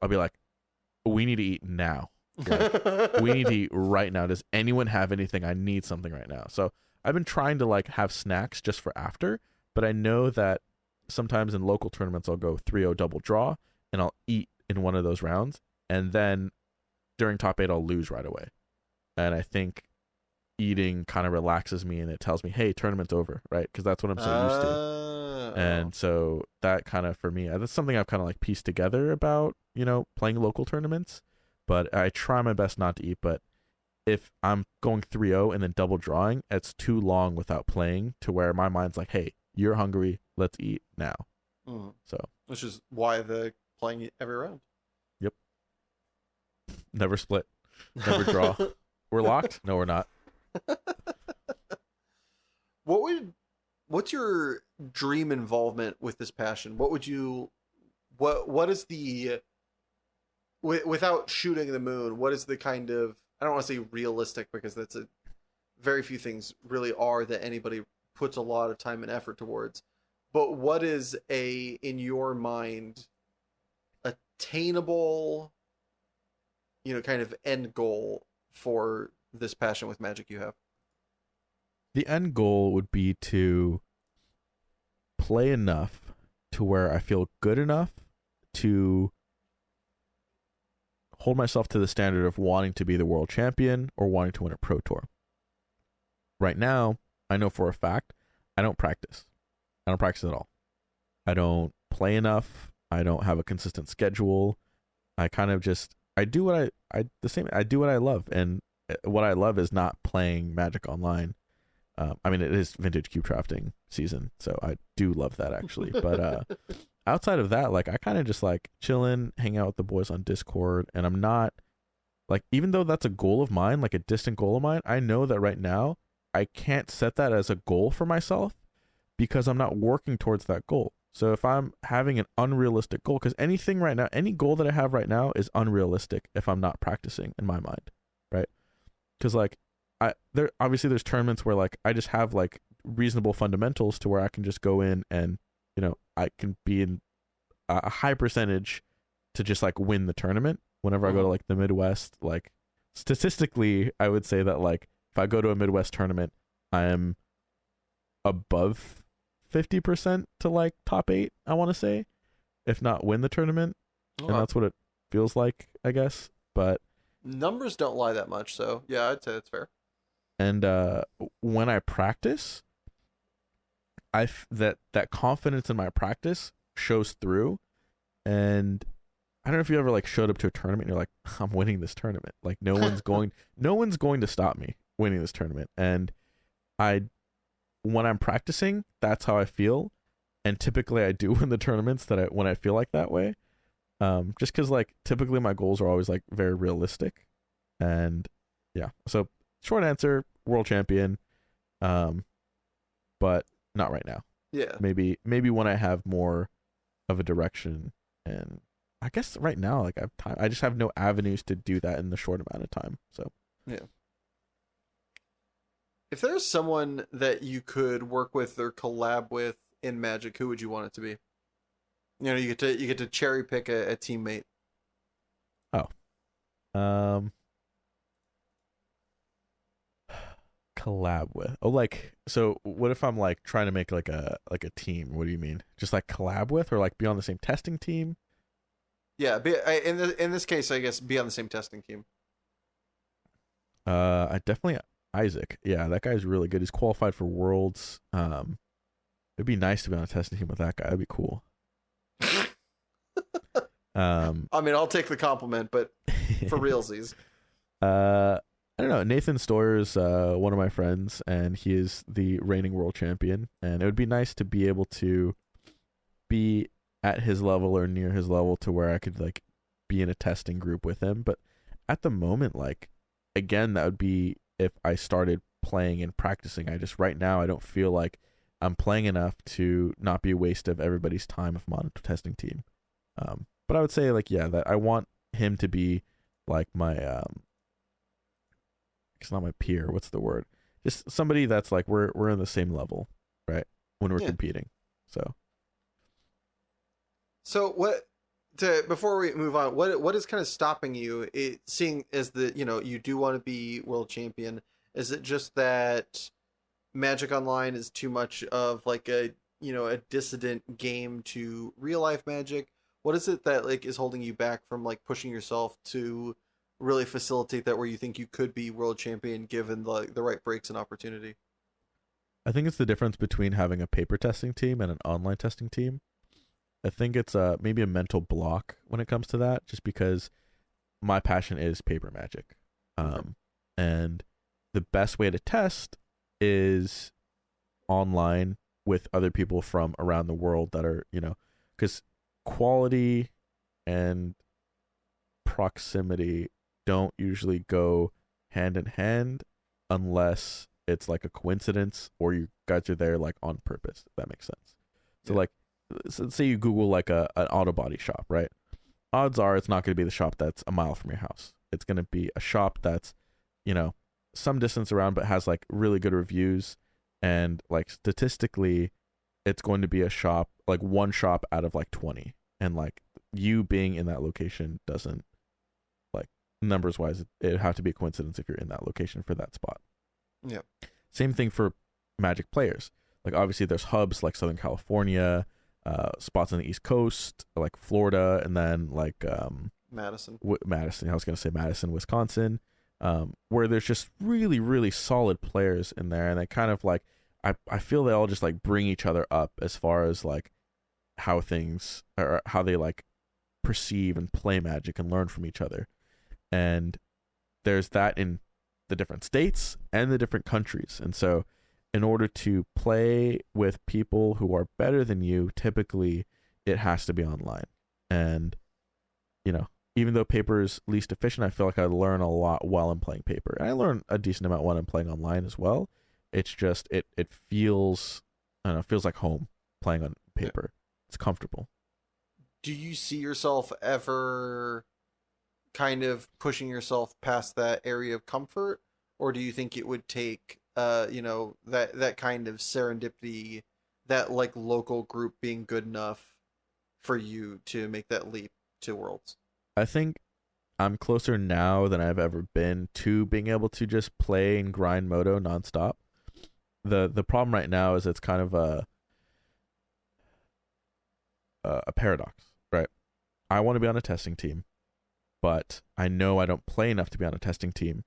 I'll be like, we need to eat now. Like, we need to eat right now. Does anyone have anything? I need something right now. So I've been trying to like have snacks just for after, but I know that sometimes in local tournaments I'll go 3-0 double draw and I'll eat in one of those rounds, and then during top 8 I'll lose right away. And I think eating kind of relaxes me, and it tells me, hey, tournament's over, right? Because that's what I'm so used to. And so that kind of, for me, that's something I've kind of like pieced together about, playing local tournaments. But I try my best not to eat. But if I'm going 3-0 and then double drawing, it's too long without playing to where my mind's like, hey, you're hungry, let's eat now. So,
which is why the playing every round.
Yep. Never split. Never draw. We're locked? No, we're not.
What's your dream involvement with this passion? What is the, without shooting the moon, what is the kind of, I don't want to say realistic, because that's very few things really are that anybody puts a lot of time and effort towards, but what is in your mind, attainable, kind of end goal for this passion with Magic you have?
The end goal would be to play enough to where I feel good enough to hold myself to the standard of wanting to be the world champion or wanting to win a pro tour. Right now, I know for a fact I don't practice. I don't practice at all. I don't play enough. I don't have a consistent schedule. I kind of just, I do what I do what I love, and what I love is not playing Magic online. I mean, it is vintage cube drafting season, so I do love that actually. But outside of that, like I kind of just like chilling, hang out with the boys on Discord, and I'm not like, even though that's a goal of mine, like a distant goal of mine, I know that right now I can't set that as a goal for myself because I'm not working towards that goal. So if I'm having an unrealistic goal, because anything right now, any goal that I have right now is unrealistic if I'm not practicing in my mind, right? Because like there's tournaments where like I just have like reasonable fundamentals to where I can just go in and I can be in a high percentage to just like win the tournament. Whenever I go to like the Midwest, like statistically I would say that like if I go to a Midwest tournament, I am above 50% to like top 8, I want to say, if not win the tournament. And
Okay.
that's what it feels like, I guess. But
Numbers don't lie that much, so yeah, I'd say that's fair.
and when I practice, that confidence in my practice shows through. And I don't know if you ever like showed up to a tournament and you're like, I'm winning this tournament. Like no one's going to stop me winning this tournament. And I when I'm practicing, that's how I feel. And typically I do win the tournaments when I feel like that way. Just because like typically my goals are always like very realistic. And yeah. So short answer, world champion. But not right now.
Yeah.
Maybe when I have more of a direction, and I guess right now like I have time. I just have no avenues to do that in the short amount of time. So
Yeah. If there's someone that you could work with or collab with in Magic, who would you want it to be? You know, you get to cherry pick a teammate.
oh, um, collab with. Oh, like so. What if I'm like trying to make like a team? What do you mean? Just like collab with, or like be on the same testing team?
Yeah, in this case, I guess be on the same testing team.
I definitely Isaac. Yeah, that guy's really good. He's qualified for Worlds. It'd be nice to be on a testing team with that guy. That'd be cool.
I mean, I'll take the compliment, but for realsies.
I don't know. Nathan Stoyer's one of my friends, and he is the reigning world champion. And it would be nice to be able to be at his level or near his level to where I could like be in a testing group with him. But at the moment, like again, that would be if I started playing and practicing. I just right now I don't feel like I'm playing enough to not be a waste of everybody's time if I'm on a testing team. But I would say like yeah, that I want him to be like my it's not my peer. What's the word? Just somebody that's like we're in the same level, right? When we're
Yeah.
competing. So
So what to before we move on, what is kind of stopping you seeing as the, you know, you do want to be world champion? Is it just that Magic Online is too much of like a, you know, a dissident game to real life Magic? What is it that like is holding you back from like pushing yourself to really facilitate that where you think you could be world champion given the right breaks and opportunity?
I think it's the difference between having a paper testing team and an online testing team. I think it's maybe a mental block when it comes to that, just because my passion is paper Magic,
Okay.
and the best way to test is online with other people from around the world that are because quality and proximity don't usually go hand in hand unless it's like a coincidence or you guys are there like on purpose, if that makes sense. So
Yeah.
like say you Google like an auto body shop, right? Odds are it's not going to be the shop that's a mile from your house. It's going to be a shop that's, you know, some distance around but has like really good reviews, and like statistically it's going to be a shop, like one shop out of like 20, and like you being in that location doesn't, like, numbers wise it'd have to be a coincidence if you're in that location for that spot.
Yeah.
Same thing for Magic players. Like obviously there's hubs like Southern California, spots on the East Coast like Florida, and then like
Madison.
Madison. I was gonna say Madison, Wisconsin, where there's just really really solid players in there, and they kind of like I feel they all just like bring each other up as far as like how things or how they like perceive and play Magic and learn from each other. And there's that in the different states and the different countries. And so in order to play with people who are better than you, typically it has to be online. And even though paper is least efficient, I feel like I learn a lot while I'm playing paper. And I learn a decent amount when I'm playing online as well. It's just it feels, I don't know, it feels like home playing on paper. It's comfortable.
Do you see yourself ever kind of pushing yourself past that area of comfort, or do you think it would take you know, that kind of serendipity, that like local group being good enough for you to make that leap to worlds?
I think I'm closer now than I've ever been to being able to just play and grind moto nonstop. The problem right now is it's kind of a paradox, right? I want to be on a testing team, but I know I don't play enough to be on a testing team.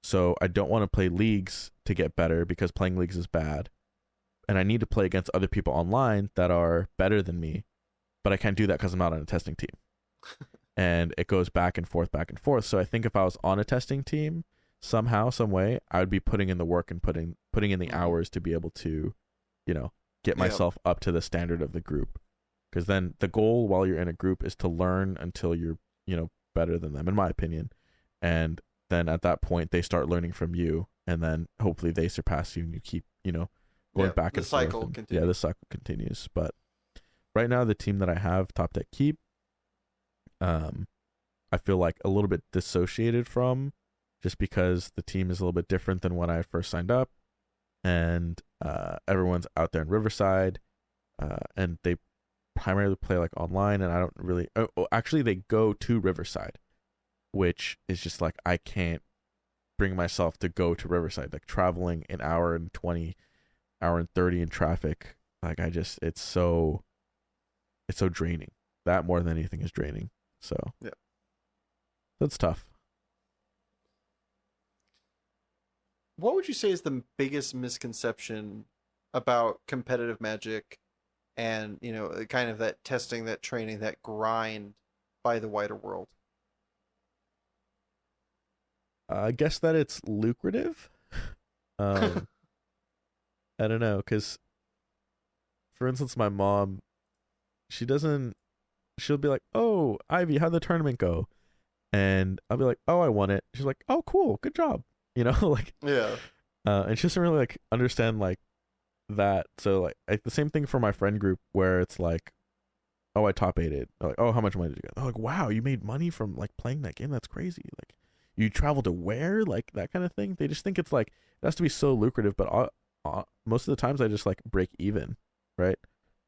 So I don't want to play leagues to get better because playing leagues is bad. And I need to play against other people online that are better than me, but I can't do that because I'm not on a testing team. And it goes back and forth, back and forth. So I think if I was on a testing team, somehow, some way, I would be putting in the work and putting in the hours to be able to, get myself up to the standard of the group. Because then the goal while you're in a group is to learn until you're, better than them, in my opinion. And then at that point, they start learning from you, and then hopefully they surpass you, and you keep, going back and forth.
Cycle continues.
Yeah, the cycle continues. But right now, the team that I have, Top Deck Keep, I feel like a little bit dissociated from, just because the team is a little bit different than when I first signed up, and everyone's out there in Riverside, and they primarily play like online, and I don't really. Actually, they go to Riverside, which is just like I can't bring myself to go to Riverside. Like traveling an hour and 20, hour and 30 in traffic. Like it's so draining. That more than anything is draining. So
yeah,
that's tough.
What would you say is the biggest misconception about competitive Magic and, kind of that testing, that training, that grind by the wider world?
I guess that it's lucrative. I don't know, because, for instance, my mom, she'll be like, "Oh, Ivy, how'd the tournament go?" And I'll be like, "Oh, I won it." She's like, "Oh, cool, good job." Like,
yeah.
And she doesn't really like understand like that. So like the same thing for my friend group where it's like, "Oh, I top eighted." Like, "Oh, how much money did you get?" They're like, "Wow, you made money from like playing that game. That's crazy." Like, you travel to where? Like that kind of thing. They just think it's like it has to be so lucrative, but most of the times I just like break even, right?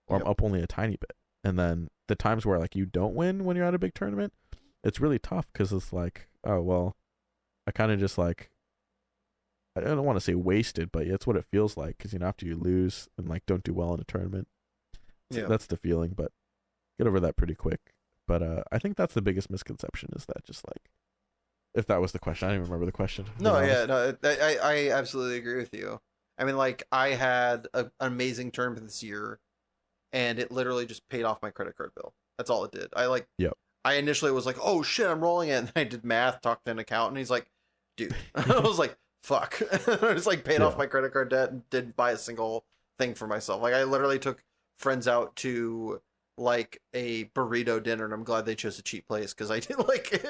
Or I'm up only a tiny bit. And then the times where like you don't win when you're at a big tournament, it's really tough because it's like, oh well, I kind of just like, I don't want to say wasted, but it's what it feels like because after you lose and like don't do well in a tournament, that's the feeling. But get over that pretty quick. But I think that's the biggest misconception is that just like, if that was the question, I don't even remember the question.
No, yeah, no, I absolutely agree with you. I mean, like I had an amazing tournament this year, and it literally just paid off my credit card bill. That's all it did. I initially was like, "Oh shit, I'm rolling it," and I did math, talked to an accountant, and he's like, "Dude," I was like, "Fuck," I just like paid off my credit card debt and didn't buy a single thing for myself. Like I literally took friends out to like a burrito dinner, and I'm glad they chose a cheap place because I didn't like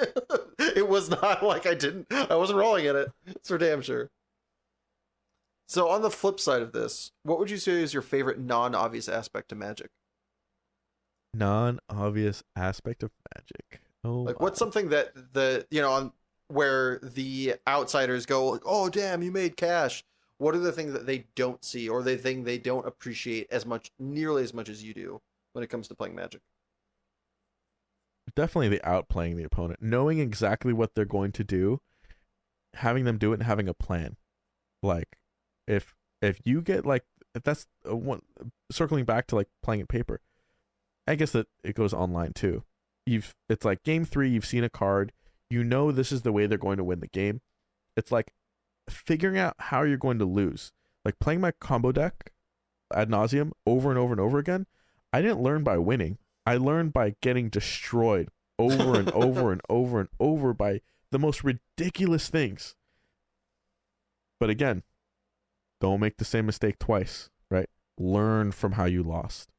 it was not like I wasn't rolling in it. It's for damn sure. So on the flip side of this, what would you say is your favorite non-obvious aspect to Magic?
Non-obvious aspect of Magic. Oh,
like what's something that where the outsiders go like, "Oh damn, you made cash." What are the things that they don't see or they think they don't appreciate nearly as much as you do when it comes to playing Magic?
Definitely the outplaying the opponent, knowing exactly what they're going to do, having them do it, and having a plan. Like if you get like, if that's one, circling back to like playing at paper, I guess that it goes online too. It's like game 3, you've seen a card, this is the way they're going to win the game. It's like figuring out how you're going to lose. Like playing my combo deck ad nauseum over and over and over again, I didn't learn by winning. I learned by getting destroyed over and over and over and over by the most ridiculous things. But again, don't make the same mistake twice, right? Learn from how you lost.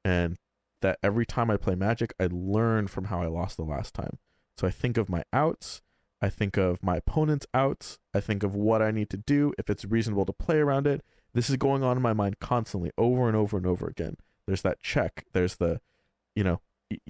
And that every time I play Magic, I learn from how I lost the last time. So I think of my outs, I think of my opponent's outs, I think of what I need to do, if it's reasonable to play around it. This is going on in my mind constantly, over and over and over again. There's that check, there's the, you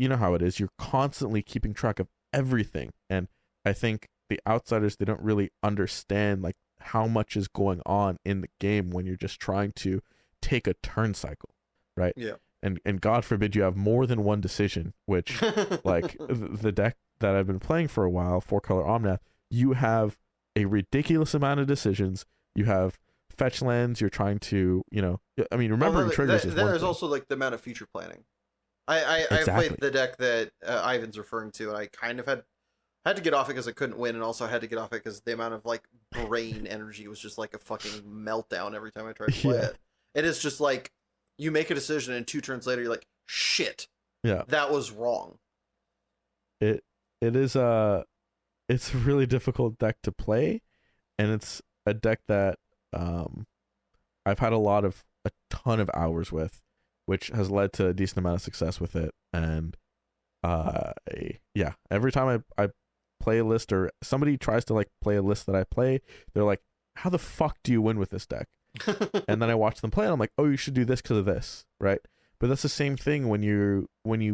know how it is. You're constantly keeping track of everything. And I think the outsiders, they don't really understand like how much is going on in the game when you're just trying to take a turn cycle, right?
Yeah.
And God forbid you have more than one decision, which like the deck that I've been playing for a while, 4-color Omnath, you have a ridiculous amount of decisions. You have fetch lands. You're trying to, I mean, remembering triggers is one
there's
thing.
also like the amount of future planning. I
Exactly.
played the deck that Ivan's referring to, and I kind of had to get off it because I couldn't win, and also had to get off it because the amount of like brain energy was just like a fucking meltdown every time I tried to play it. It is just like you make a decision, and 2 turns later you're like, shit,
Yeah,
that was wrong.
it is it's a really difficult deck to play, and it's a deck that I've had a ton of hours with, which has led to a decent amount of success with it. And yeah, every time I play a list, or somebody tries to like play a list that I play, they're like, how the fuck do you win with this deck? And then I watch them play, and I'm like, oh, you should do this because of this, right? But that's the same thing when you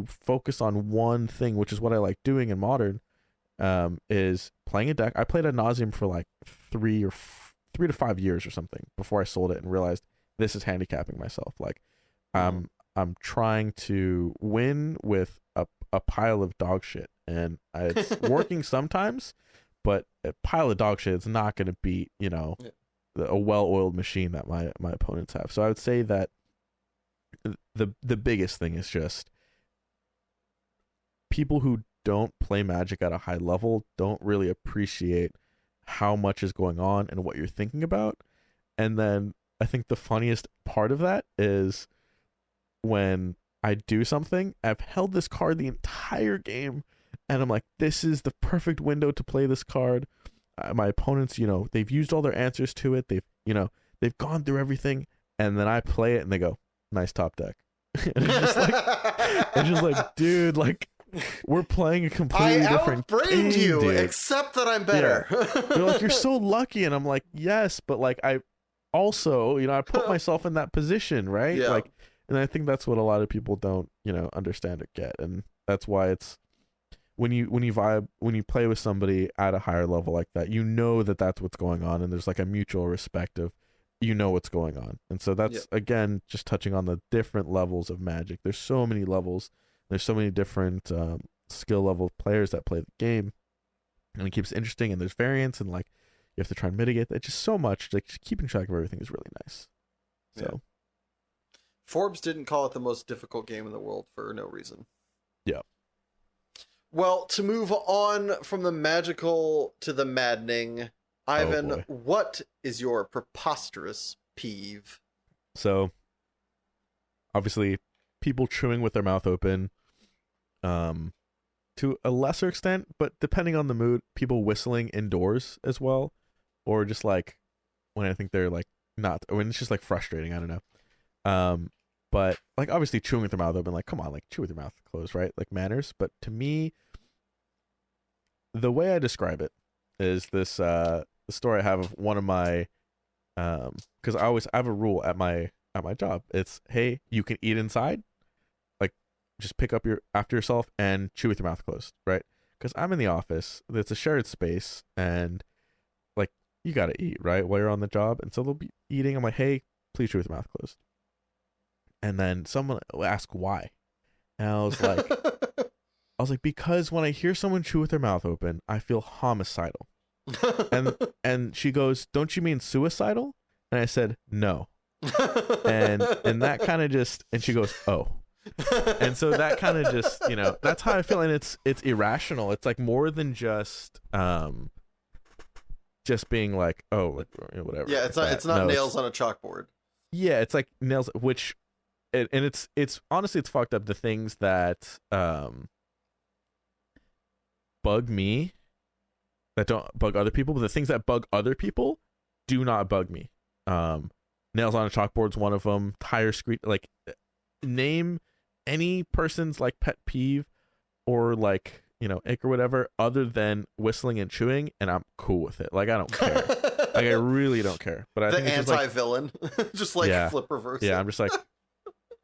focus on one thing, which is what I like doing in Modern, is playing a deck. I played ad nauseum for like 3 to 5 years or something before I sold it and realized this is handicapping myself. Like, I'm trying to win with a pile of dog shit, and it's working sometimes, but a pile of dog shit is not going to beat a well-oiled machine that my opponents have. So I would say that the biggest thing is just people who don't play Magic at a high level don't really appreciate how much is going on and what you're thinking about. And then I think the funniest part of that is when I do something, I've held this card the entire game, and I'm like, this is the perfect window to play this card. My opponents, they've used all their answers to it. They've gone through everything, and then I play it and they go, nice top deck. And it's just like, dude, like, we're playing a completely different game. I outbrained you,
dude. Except that I'm better.
Yeah. They're like, you're so lucky, and I'm like, yes, but like, I also, I put myself in that position, right?
Yeah.
Like, and I think that's what a lot of people don't, understand or get, and that's why it's when you play with somebody at a higher level like that, that that's what's going on, and there's like a mutual respect of what's going on. And so that's again just touching on the different levels of Magic. There's so many levels. There's so many different skill level players that play the game, and it keeps it interesting. And there's variance, and like you have to try and mitigate that. Just so much. Like, just keeping track of everything is really nice. So
Forbes didn't call it the most difficult game in the world for no reason.
Yeah.
Well, to move on from the magical to the maddening, Ivan, what is your preposterous peeve?
So, obviously, people chewing with their mouth open, to a lesser extent, but depending on the mood, people whistling indoors as well, or just like when I think they're like not, when it's just like frustrating, I don't know. But like obviously chewing with their mouth open, like come on, like chew with your mouth closed, right? Like manners. But to me, the way I describe it is this the story I have of one of my because I have a rule at my job. It's, hey, you can eat inside, like just pick up after yourself and chew with your mouth closed, right? Because I'm in the office, it's a shared space, and like you gotta eat, right, while you're on the job, and so they'll be eating. I'm like, hey, please chew with your mouth closed. And then someone will ask why, and I was like, because when I hear someone chew with their mouth open, I feel homicidal. and she goes, don't you mean suicidal? And I said, no. and that kind of just, and she goes, oh. And so that kind of just, that's how I feel. And it's irrational. It's like more than just being like, oh, like, whatever.
Yeah, it's not nails on a chalkboard.
Yeah, it's like nails, which, and it's honestly, it's fucked up. The things that bug me that don't bug other people, but the things that bug other people do not bug me. Nails on a chalkboard's one of them. Tire screech, like, name any person's like pet peeve or like, ick or whatever, other than whistling and chewing, and I'm cool with it. Like, I don't care. Like, I really don't care. But I think it's
anti-villain, just like flip reverse.
Yeah, I'm just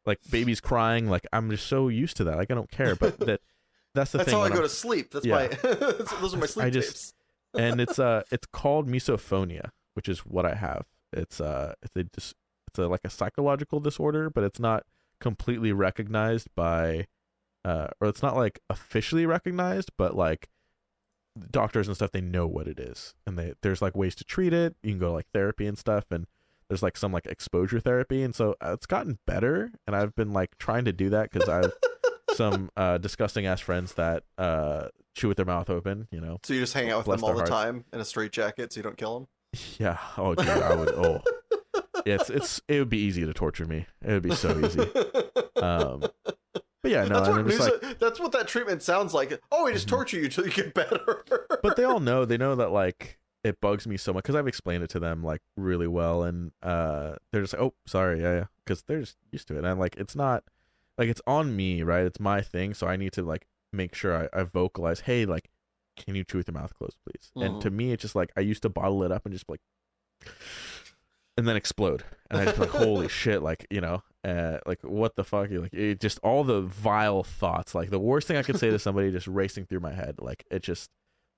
like baby's crying. Like, I'm just so used to that. Like, I don't care. But that's the thing.
That's how I go to sleep. That's my those are my sleep tapes.
And it's called misophonia, which is what I have. It's like a psychological disorder, but it's not completely recognized by or it's not like officially recognized, but like doctors and stuff, they know what it is, and there's like ways to treat it. You can go to like therapy and stuff, and there's like some like exposure therapy, and so it's gotten better, and I've been like trying to do that because I've some disgusting ass friends that chew with their mouth open, you know.
So you just hang out with
Bless
them all
their
the
hearts.
time in a straitjacket so you don't kill them?
Yeah. Oh, dude, I would. Oh, yeah, it would be easy to torture me. It would be so easy. But yeah, no, and I'm just like,
that's what that treatment sounds like. Oh, we just
Mhm.
torture you till you get better.
but they know that like it bugs me so much because I've explained it to them like really well, and they're just like, oh, sorry, yeah, because they're just used to it. And I'm like, it's not like it's on me, right? It's my thing, so I need to like make sure I vocalize, hey, like, can you chew with your mouth closed, please? And to me, it's just like I used to bottle it up and just like, and then explode, and I just be like, holy shit, like, you know, like what the fuck, like it just all the vile thoughts, like the worst thing I could say to somebody just racing through my head, like it just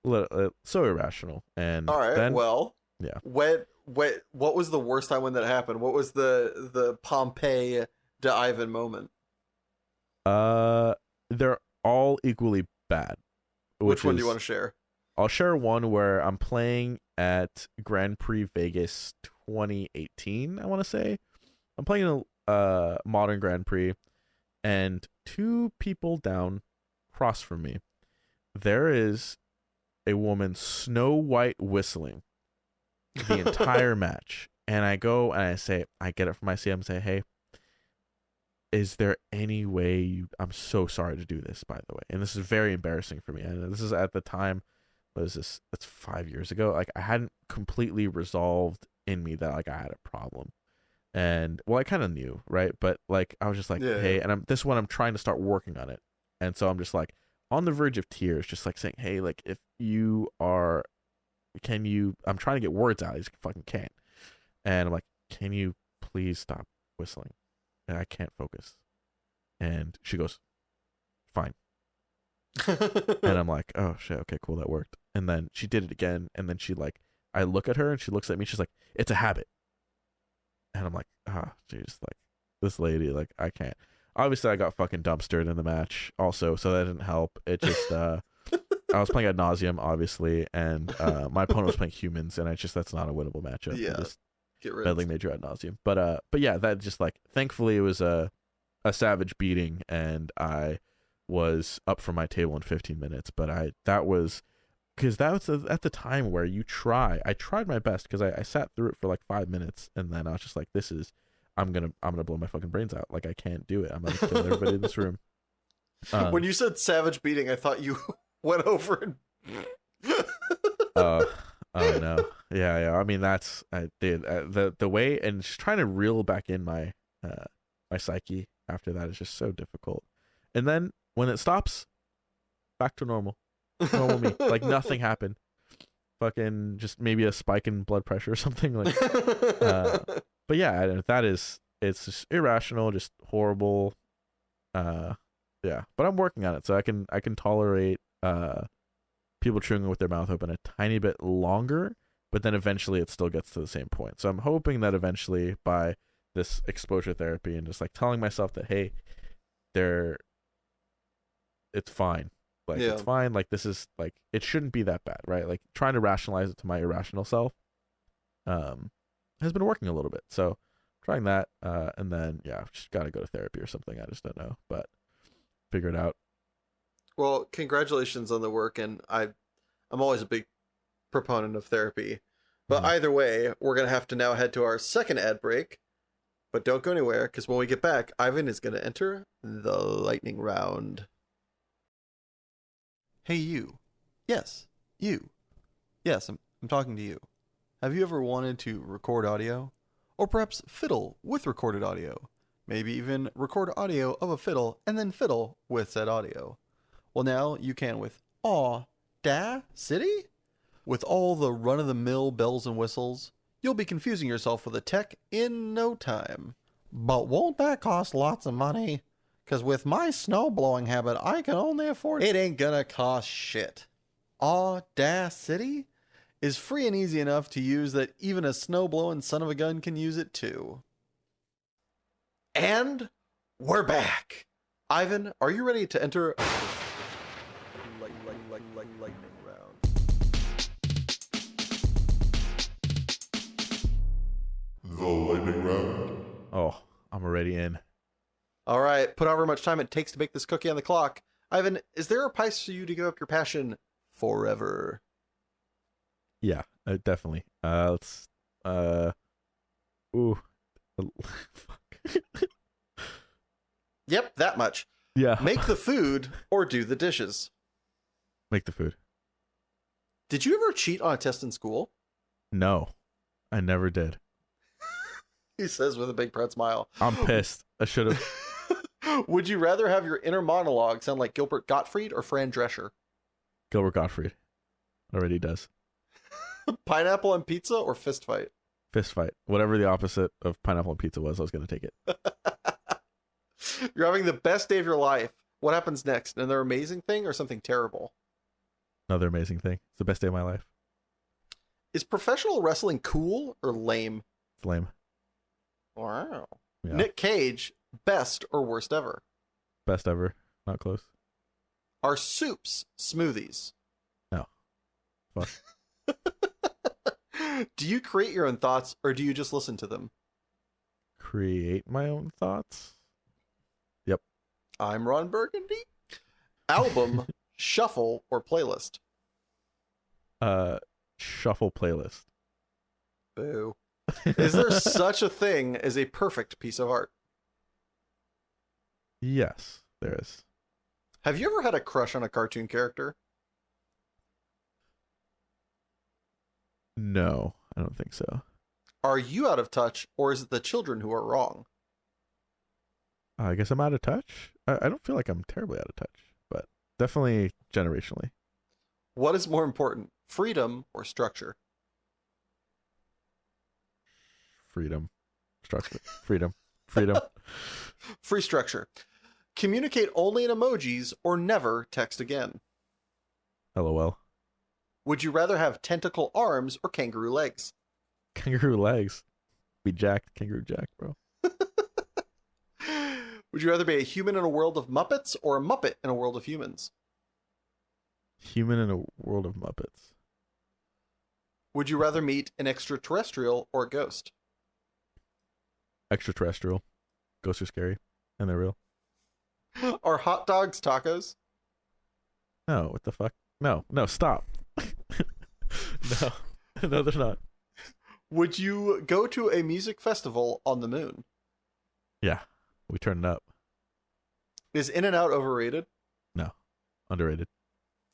so irrational. And
All right,
then,
well,
yeah,
what was the worst time when that happened? What was the Pompeii to Ivan moment?
they're all equally bad.
Which one do you want to share?
I'll share one where I'm playing at Grand Prix Vegas 2018, I want to say. I'm playing a modern Grand Prix, and two people down across from me, there is a woman Snow White whistling the entire match. And I go and I get it from my CM and say, hey, is there any way I'm so sorry to do this, by the way. And this is very embarrassing for me. And this is at the time, what is this? That's 5 years ago. Like I hadn't completely resolved in me that like I had a problem. And well, I kind of knew, right? But like I was just like,
Yeah.
hey, and this one I'm trying to start working on it. And so I'm just like on the verge of tears, just like saying, hey, like if you are, I'm trying to get words out. I just fucking can't. And I'm like, can you please stop whistling? And I can't focus. And she goes, fine. And I'm like, oh shit, okay, cool, that worked. And then she did it again, and then she like, I look at her and she looks at me, she's like, it's a habit. And I'm like, jeez, like this lady, like I can't. Obviously I got fucking dumpstered in the match also, so that didn't help. It just I was playing ad nauseum, obviously, and my opponent was playing humans, and that's not a winnable matchup.
Yeah.
Just
Get rid
battling major ad nauseum. But yeah, that just like thankfully it was a savage beating, and I was up from my table in 15 minutes. But that was because that was at the time where I tried my best because I sat through it for like 5 minutes, and then I was just like, I'm gonna blow my fucking brains out. Like I can't do it. I'm gonna kill everybody in this room.
When you said savage beating, I thought you went over and
Oh no, yeah. I mean, I did the way, and just trying to reel back in my psyche after that is just so difficult. And then when it stops, back to normal me, like nothing happened. Fucking just maybe a spike in blood pressure or something like. But yeah, it's just irrational, just horrible. Yeah, but I'm working on it, so I can tolerate people chewing with their mouth open a tiny bit longer, but then eventually it still gets to the same point. So I'm hoping that eventually by this exposure therapy and just like telling myself that, hey, it's fine. Like
Yeah.
it's fine. Like this is like it shouldn't be that bad, right? Like trying to rationalize it to my irrational self has been working a little bit. So trying that, and then yeah, I've just gotta go to therapy or something. I just don't know. But figure it out.
Well, congratulations on the work, and I'm always a big proponent of therapy. But
Mhm.
either way, we're gonna have to now head to our second ad break. But don't go anywhere, because when we get back, Ivan is gonna enter the lightning round. Hey you. Yes, you. Yes, I'm talking to you. Have you ever wanted to record audio? Or perhaps fiddle with recorded audio? Maybe even record audio of a fiddle and then fiddle with said audio? Well, now you can with Audacity? With all the run-of-the-mill bells and whistles, you'll be confusing yourself with the tech in no time. But won't that cost lots of money? Because with my snow-blowing habit, I can only afford it. It ain't gonna cost shit. Audacity is free and easy enough to use that even a snow-blowing son of a gun can use it too. And we're back. Ivan, are you ready to enter lightning round?
The lightning round.
Oh, I'm already in.
All right, put however much time it takes to make this cookie on the clock. Ivan, is there a price for you to give up your passion forever?
Yeah, definitely. Let's. Ooh. Fuck.
Yep, that much.
Yeah.
Make the food or do the dishes.
Make the food.
Did you ever cheat on a test in school?
No, I never did.
He says with a big proud smile.
I'm pissed. I should have.
Would you rather have your inner monologue sound like Gilbert Gottfried or Fran Drescher?
Gilbert Gottfried. Already does.
Pineapple and pizza or fist fight?
Fist fight. Whatever the opposite of pineapple and pizza was, I was going to take it.
You're having the best day of your life. What happens next? Another amazing thing or something terrible?
Another amazing thing. It's the best day of my life.
Is professional wrestling cool or lame?
It's lame.
Wow.
Yeah.
Nick Cage, best or worst ever?
Best ever. Not close.
Are soups smoothies?
No. Fuck.
Do you create your own thoughts or do you just listen to them?
Create my own thoughts. Yep.
I'm Ron Burgundy. Album, shuffle, or playlist?
Shuffle playlist.
Boo. Is there such a thing as a perfect piece of art?
Yes, there is.
Have you ever had a crush on a cartoon character?
No, I don't think so.
Are you out of touch or is it the children who are wrong?
I guess I'm out of touch. I don't feel like I'm terribly out of touch, but definitely generationally.
What is more important, freedom or structure?
Freedom. Structure. Freedom. Freedom.
Free structure. Communicate only in emojis or never text again.
LOL.
Would you rather have tentacle arms or kangaroo legs?
Kangaroo legs. Be jacked. Kangaroo jack, bro.
Would you rather be a human in a world of Muppets or a Muppet in a world of humans?
Human in a world of Muppets.
Would you rather meet an extraterrestrial or a ghost?
Extraterrestrial. Ghosts are scary. And they're real.
Are hot dogs tacos?
No, what the fuck? No, stop. No. No, they're not.
Would you go to a music festival on the moon?
Yeah. We turn it up.
Is In-N-Out overrated?
No. Underrated.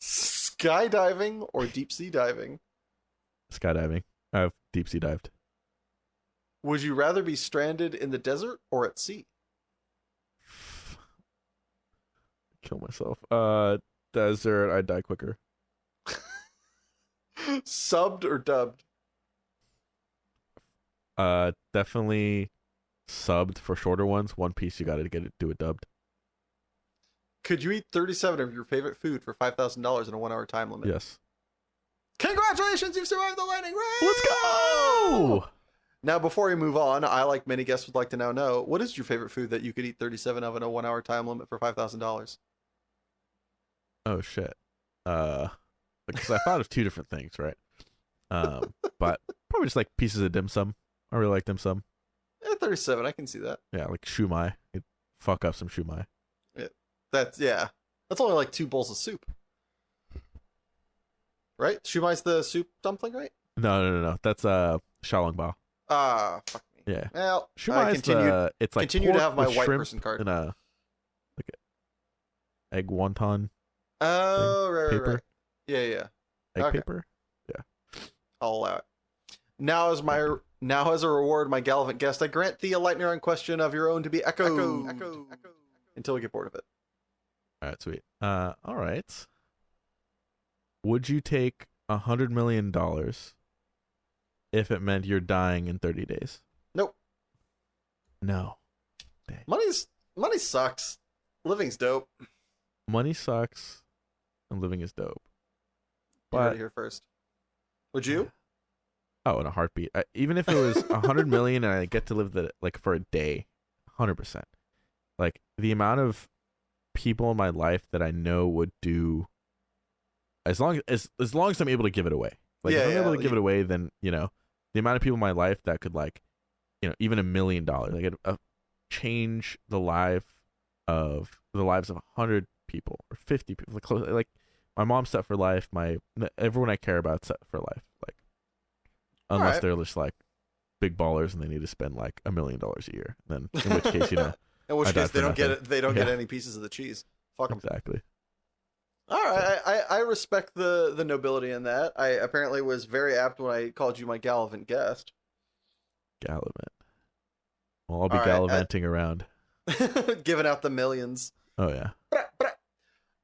Skydiving or deep sea diving?
Skydiving. I've deep sea dived.
Would you rather be stranded in the desert or at sea?
Kill myself. Desert, I'd die quicker.
Subbed or dubbed?
Definitely subbed for shorter ones. One Piece, you gotta do it dubbed.
Could you eat 37 of your favorite food for $5,000 in a 1 hour time limit?
Yes.
Congratulations, you've survived the lightning round!
Let's go!
Now, before we move on, I, like many guests, would like to now know, what is your favorite food that you could eat 37 of in a 1 hour time limit for $5,000?
Oh, shit. Because I thought of two different things, right? But probably just like pieces of dim sum. I really like dim sum.
37, I can see that.
Yeah, like shumai. You'd fuck up some shumai.
That's only like 2 bowls of soup. Right? Shumai's the soup dumpling, right?
No. That's xiaolongbao.
Ah, fuck me.
Yeah.
Well,
Shumai is it's like
continue to
pork
have my
with
white
shrimp
person card.
and a like a egg wonton
Oh, right,
paper.
right. Yeah.
Egg
Okay.
paper.
I'll allow it. Now as a reward, my gallivant guest, I grant thee a lightning round question of your own to be echoed. Until we get bored of it.
All right, sweet. All right. Would you take $100 million if it meant you're dying in 30 days?
Nope.
No. Dang.
Money sucks. Living's dope.
Money sucks, and living is dope.
You heard
But
it here first. Would you?
oh, in a heartbeat. Even if it was $100 million and I get to live for a day, 100%. Like the amount of people in my life that I know would do, as long as I'm able to give it away. Like if I'm able to give it away, then the amount of people in my life that could like even $1 million. Like change the lives of 100 people or 50 people. Like my mom's set for life. Everyone I care about set for life. Like unless they're just like big ballers and they need to spend like $1 million a year. Then in which case,
in which case they don't get it. They don't get
Yeah.
any pieces of the cheese. Fuck them.
Exactly.
All right, I respect the nobility in that. I apparently was very apt when I called you my gallivant guest.
Gallivant. Well, I'll be
All right,
gallivanting around.
giving out the millions.
Oh yeah.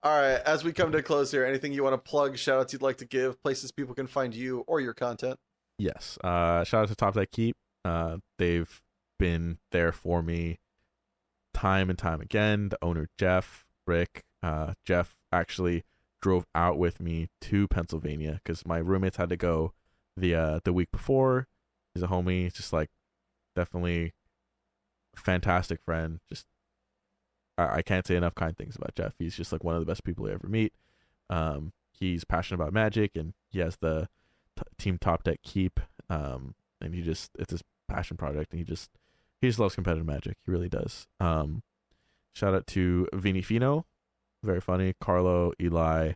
All right, as we come to a close here, anything you want to plug, shout outs you'd like to give, places people can find you or your content?
Yes. Shout out to Top That Keep. They've been there for me time and time again. The owner, Rick, Jeff actually drove out with me to Pennsylvania because my roommates had to go the week before. He's a homie. He's just like definitely a fantastic friend. Just I can't say enough kind things about Jeff. He's just like one of the best people I ever meet. He's passionate about Magic, and he has the team Top Deck Keep. And it's his passion project, and he just loves competitive Magic. He really does. Shout out to Vini Fino, very funny. Carlo, Eli,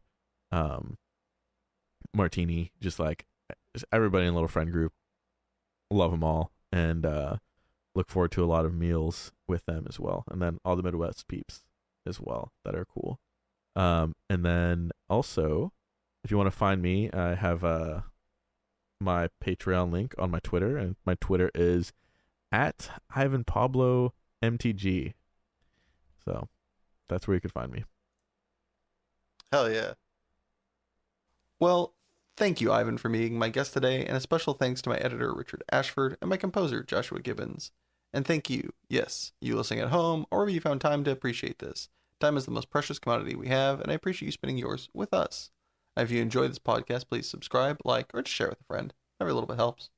Martini, just everybody in the little friend group. Love them all, and look forward to a lot of meals with them as well. And then all the Midwest peeps as well that are cool. And then also, if you want to find me, I have my Patreon link on my Twitter, and my Twitter is at Ivan Pablo MTG. So that's where you could find me.
Hell yeah. Well, thank you, Ivan, for being my guest today, and a special thanks to my editor, Richard Ashford, and my composer, Joshua Gibbons. And thank you, yes, you listening at home, or wherever you found time to appreciate this. Time is the most precious commodity we have, and I appreciate you spending yours with us. If you enjoyed this podcast, please subscribe, like, or just share with a friend. Every little bit helps.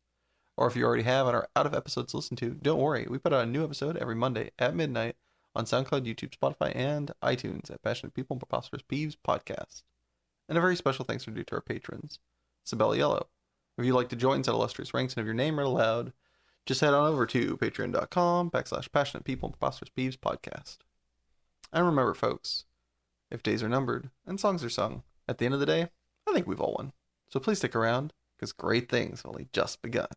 Or if you already have and are out of episodes to listen to, don't worry. We put out a new episode every Monday at midnight on SoundCloud, YouTube, Spotify, and iTunes at Passionate People and Preposterous Peeves Podcast. And a very special thanks are due to our patrons. Sabella Yellow. If you'd like to join such illustrious ranks and have your name read aloud, just head on over to patreon.com/Passionate People and Preposterous Peeves Podcast. And remember, folks, if days are numbered and songs are sung, at the end of the day, I think we've all won. So please stick around, because great things have only just begun.